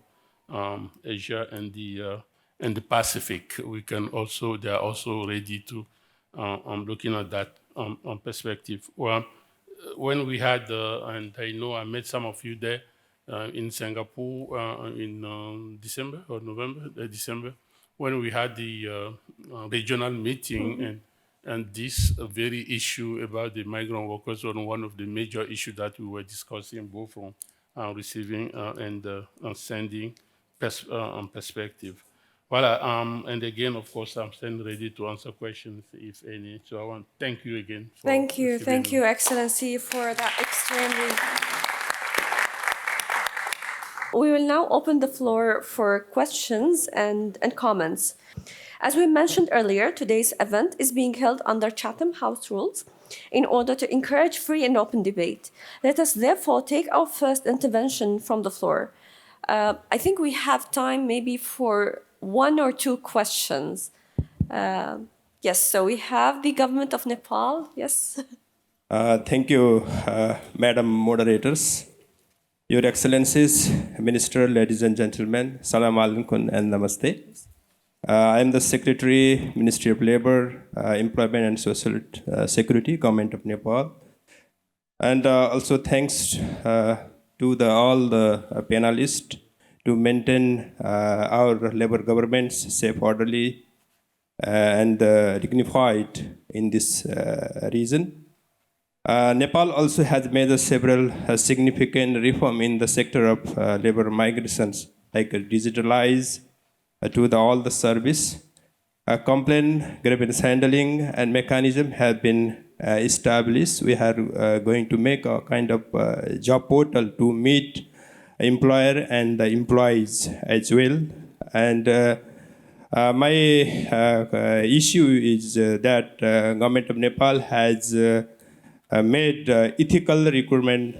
Asia and the Pacific. They are also ready to looking at that perspective. Well, when we had, and I know I met some of you there in Singapore in December or November, December, when we had the regional meeting, and this very issue about the migrant workers was one of the major issues that we were discussing, both from receiving and sending perspective. Well, and again, of course, I'm standing ready to answer questions if any. So I want to thank you again. Thank you, Excellency, for that extremely. We will now open the floor for questions and comments. As we mentioned earlier, today's event is being held under Chatham House rules in order to encourage free and open debate. Let us therefore take our first intervention from the floor. I think we have time maybe for 1 or 2 questions. Yes, so we have the government of Nepal. Yes. Thank you, Madam Moderators. Your Excellencies, Minister, ladies and gentlemen, Salam Alaikum and Namaste. I am the Secretary, Ministry of Labor, Employment and Social Security, Government of Nepal. And also thanks to all the panelists to maintain our labor governments safe, orderly, and dignified in this region. Nepal also has made several significant reform in the sector of labor migrations, like digitalize to all the service. Complaint, grievance handling, and mechanism have been established. We are going to make a kind of job portal to meet employer and the employees as well. And my issue is that Government of Nepal has made ethical recruitment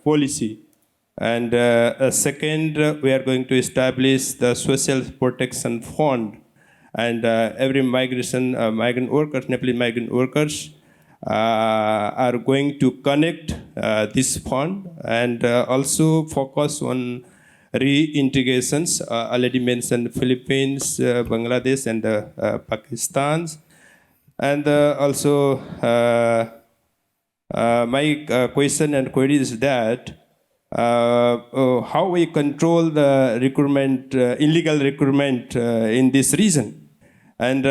policy. And second, we are going to establish the Social Protection Fund. And every migrant workers, Nepalese migrant workers, are going to connect this fund and also focus on reintegrations. Already mentioned Philippines, Bangladesh, and Pakistan. And also, my question and query is that how we control the recruitment, illegal recruitment in this region. And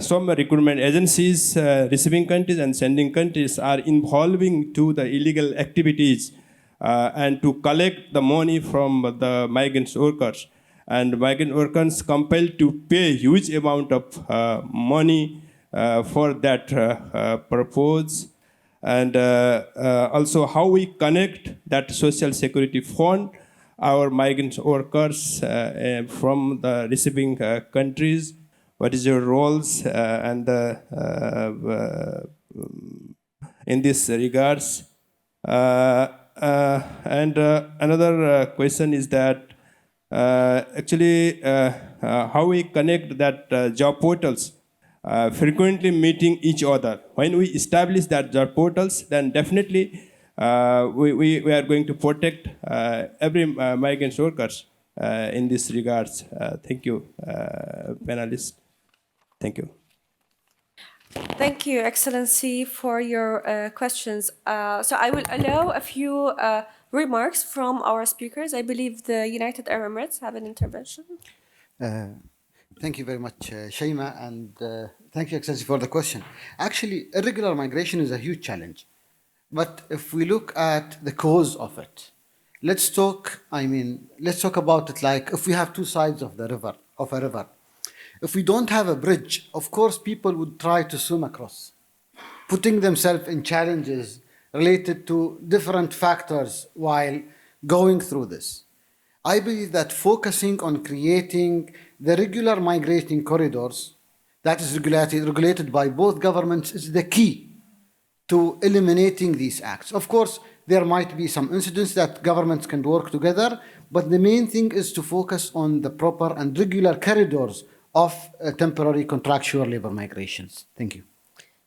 some recruitment agencies, receiving countries and sending countries are involving to the illegal activities and to collect the money from the migrant workers. And migrant workers compelled to pay huge amount of money for that purpose. And also how we connect that social security fund, our migrant workers from the receiving countries. What is your roles and in this regards? And another question is that actually how we connect that job portals frequently meeting each other. When we establish that job portals, then definitely we are going to protect every migrant workers in this regards. Thank you, panelists. Thank you. Thank you, Excellency, for your questions. So I will allow a few remarks from our speakers. I believe the United Arab Emirates have an intervention. Thank you very much, Shaima, and thank you, Excellency, for the question. Actually, irregular migration is a huge challenge. But if we look at the cause of it, let's talk about it like if we have 2 sides of a river. If we don't have a bridge, of course, people would try to swim across, putting themselves in challenges related to different factors while going through this. I believe that focusing on creating the regular migrating corridors that is regulated by both governments is the key to eliminating these acts. Of course, there might be some incidents that governments can work together, but the main thing is to focus on the proper and regular corridors of temporary contractual labor migrations. Thank you.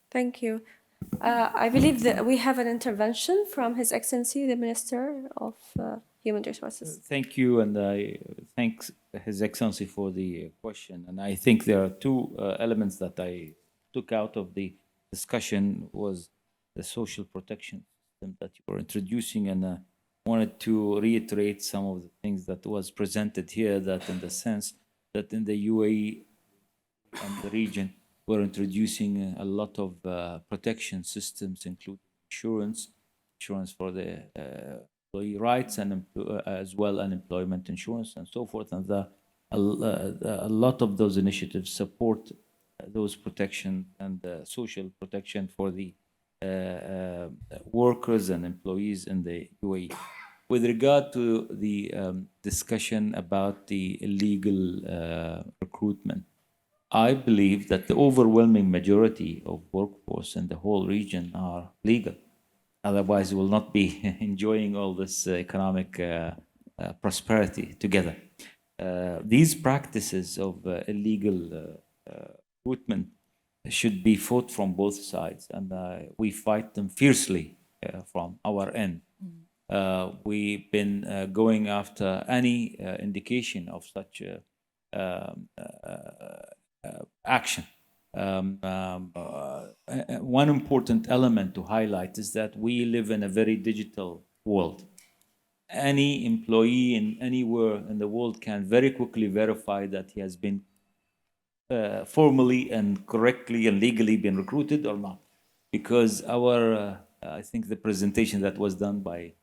Thank you. I believe that we have an intervention from His Excellency, the Minister of Human Resources. Thank you, and I thank His Excellency for the question. And I think there are two elements that I took out of the discussion was the social protection system that you were introducing, and wanted to reiterate some of the things that was presented here, that in the sense that in the UAE and the region, we're introducing a lot of protection systems, including insurance for the employee rights, and as well unemployment insurance and so forth. And a lot of those initiatives support those protection and social protection for the workers and employees in the UAE. With regard to the discussion about the illegal recruitment, I believe that the overwhelming majority of workforce in the whole region are legal. Otherwise, we will not be enjoying all this economic prosperity together. These practices of illegal recruitment should be fought from both sides, and we fight them fiercely from our end. We've been going after any indication of such action. One important element to highlight is that we live in a very digital world. Any employee in anywhere in the world can very quickly verify that he has been formally and correctly and legally been recruited or not, because our I think the presentation that was done by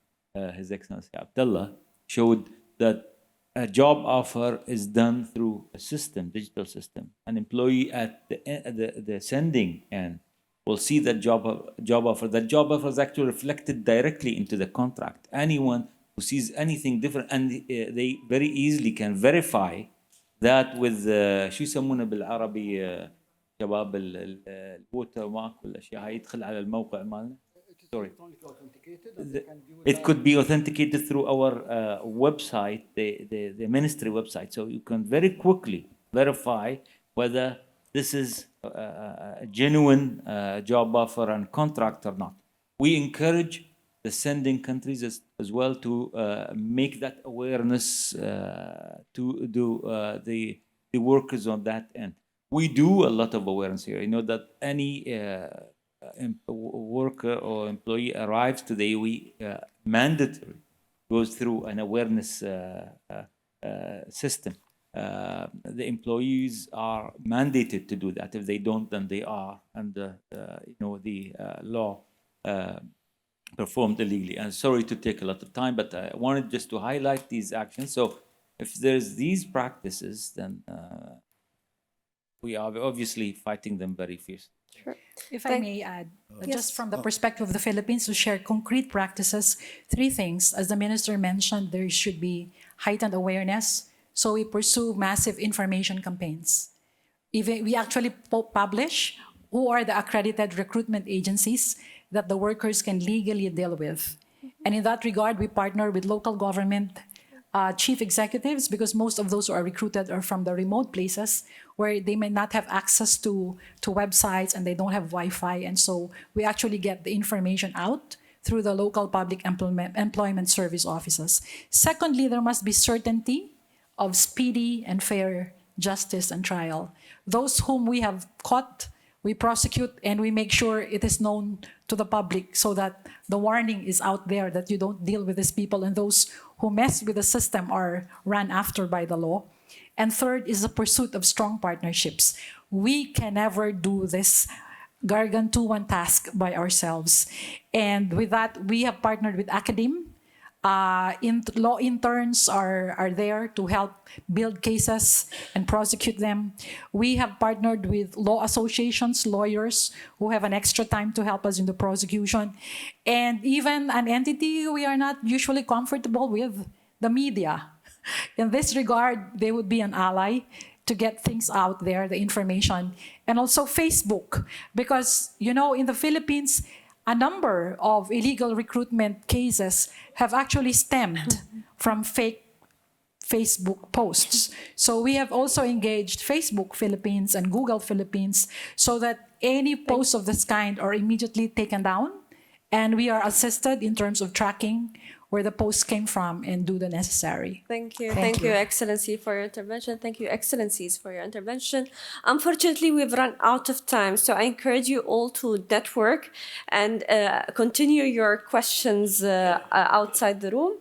His Excellency Abdullah showed that a job offer is done through a system, digital system. An employee at the sending end will see that job offer. That job offer is actually reflected directly into the contract. Anyone who sees anything different, and they very easily can verify that with شو يسمونه بالعربي شباب الووتر مارك والاشياء هاي يدخل على الموقع مالنا. Sorry. It could be authenticated through our website, the ministry website. So you can very quickly verify whether this is a genuine job offer and contract or not. We encourage the sending countries as well to make that awareness to do the workers on that end. We do a lot of awareness here. You know that any worker or employee arrives to the UAE, mandatory goes through an awareness system. The employees are mandated to do that. If they don't, then they are under the law performed illegally. And sorry to take a lot of time, but I wanted just to highlight these actions. So if there's these practices, then we are obviously fighting them very fiercely. Sure. If I may add, Yes. just from the perspective of the Philippines, to share concrete practices, three things. As the minister mentioned, there should be heightened awareness. So we pursue massive information campaigns. Even we actually publish who are the accredited recruitment agencies that the workers can legally deal with. And in that regard, we partner with local government chief executives, because most of those who are recruited are from the remote places where they may not have access to websites and they don't have Wi-Fi. And so we actually get the information out through the local public employment service offices. Secondly, there must be certainty of speedy and fair justice and trial. Those whom we have caught, we prosecute, and we make sure it is known to the public so that the warning is out there that you don't deal with these people, and those who mess with the system are run after by the law. And third is the pursuit of strong partnerships. We can never do this gargantuan task by ourselves. And with that, we have partnered with Academe. Law interns are there to help build cases and prosecute them. We have partnered with law associations, lawyers who have an extra time to help us in the prosecution. And even an entity we are not usually comfortable with, the media. In this regard, they would be an ally. to get things out there, the information, and also Facebook, because, you know, in the Philippines, a number of illegal recruitment cases have actually stemmed from fake Facebook posts. So we have also engaged Facebook Philippines and Google Philippines so that any posts of this kind are immediately taken down, and we are assisted in terms of tracking where the posts came from and do the necessary. Thank you. Thank Thank you, you. Excellency, for your intervention. Thank you, Excellencies, for your intervention. Unfortunately, we've run out of time, so I encourage you all to network and continue your questions outside the room.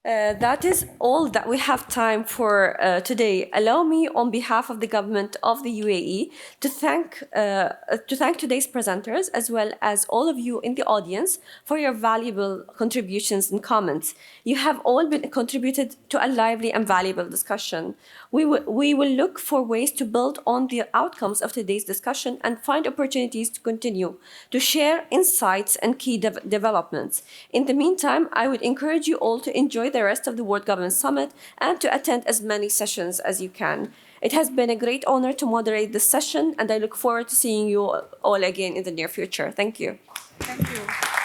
That is all that we have time for today. Allow me, on behalf of the government of the UAE, to thank today's presenters, as well as all of you in the audience, for your valuable contributions and comments. You have all been contributed to a lively and valuable discussion. We will look for ways to build on the outcomes of today's discussion and find opportunities to continue to share insights and key developments. In the meantime, I would encourage you all to enjoy the rest of the World Government Summit and to attend as many sessions as you can. It has been a great honor to moderate this session, and I look forward to seeing you all again in the near future. Thank you. Thank you.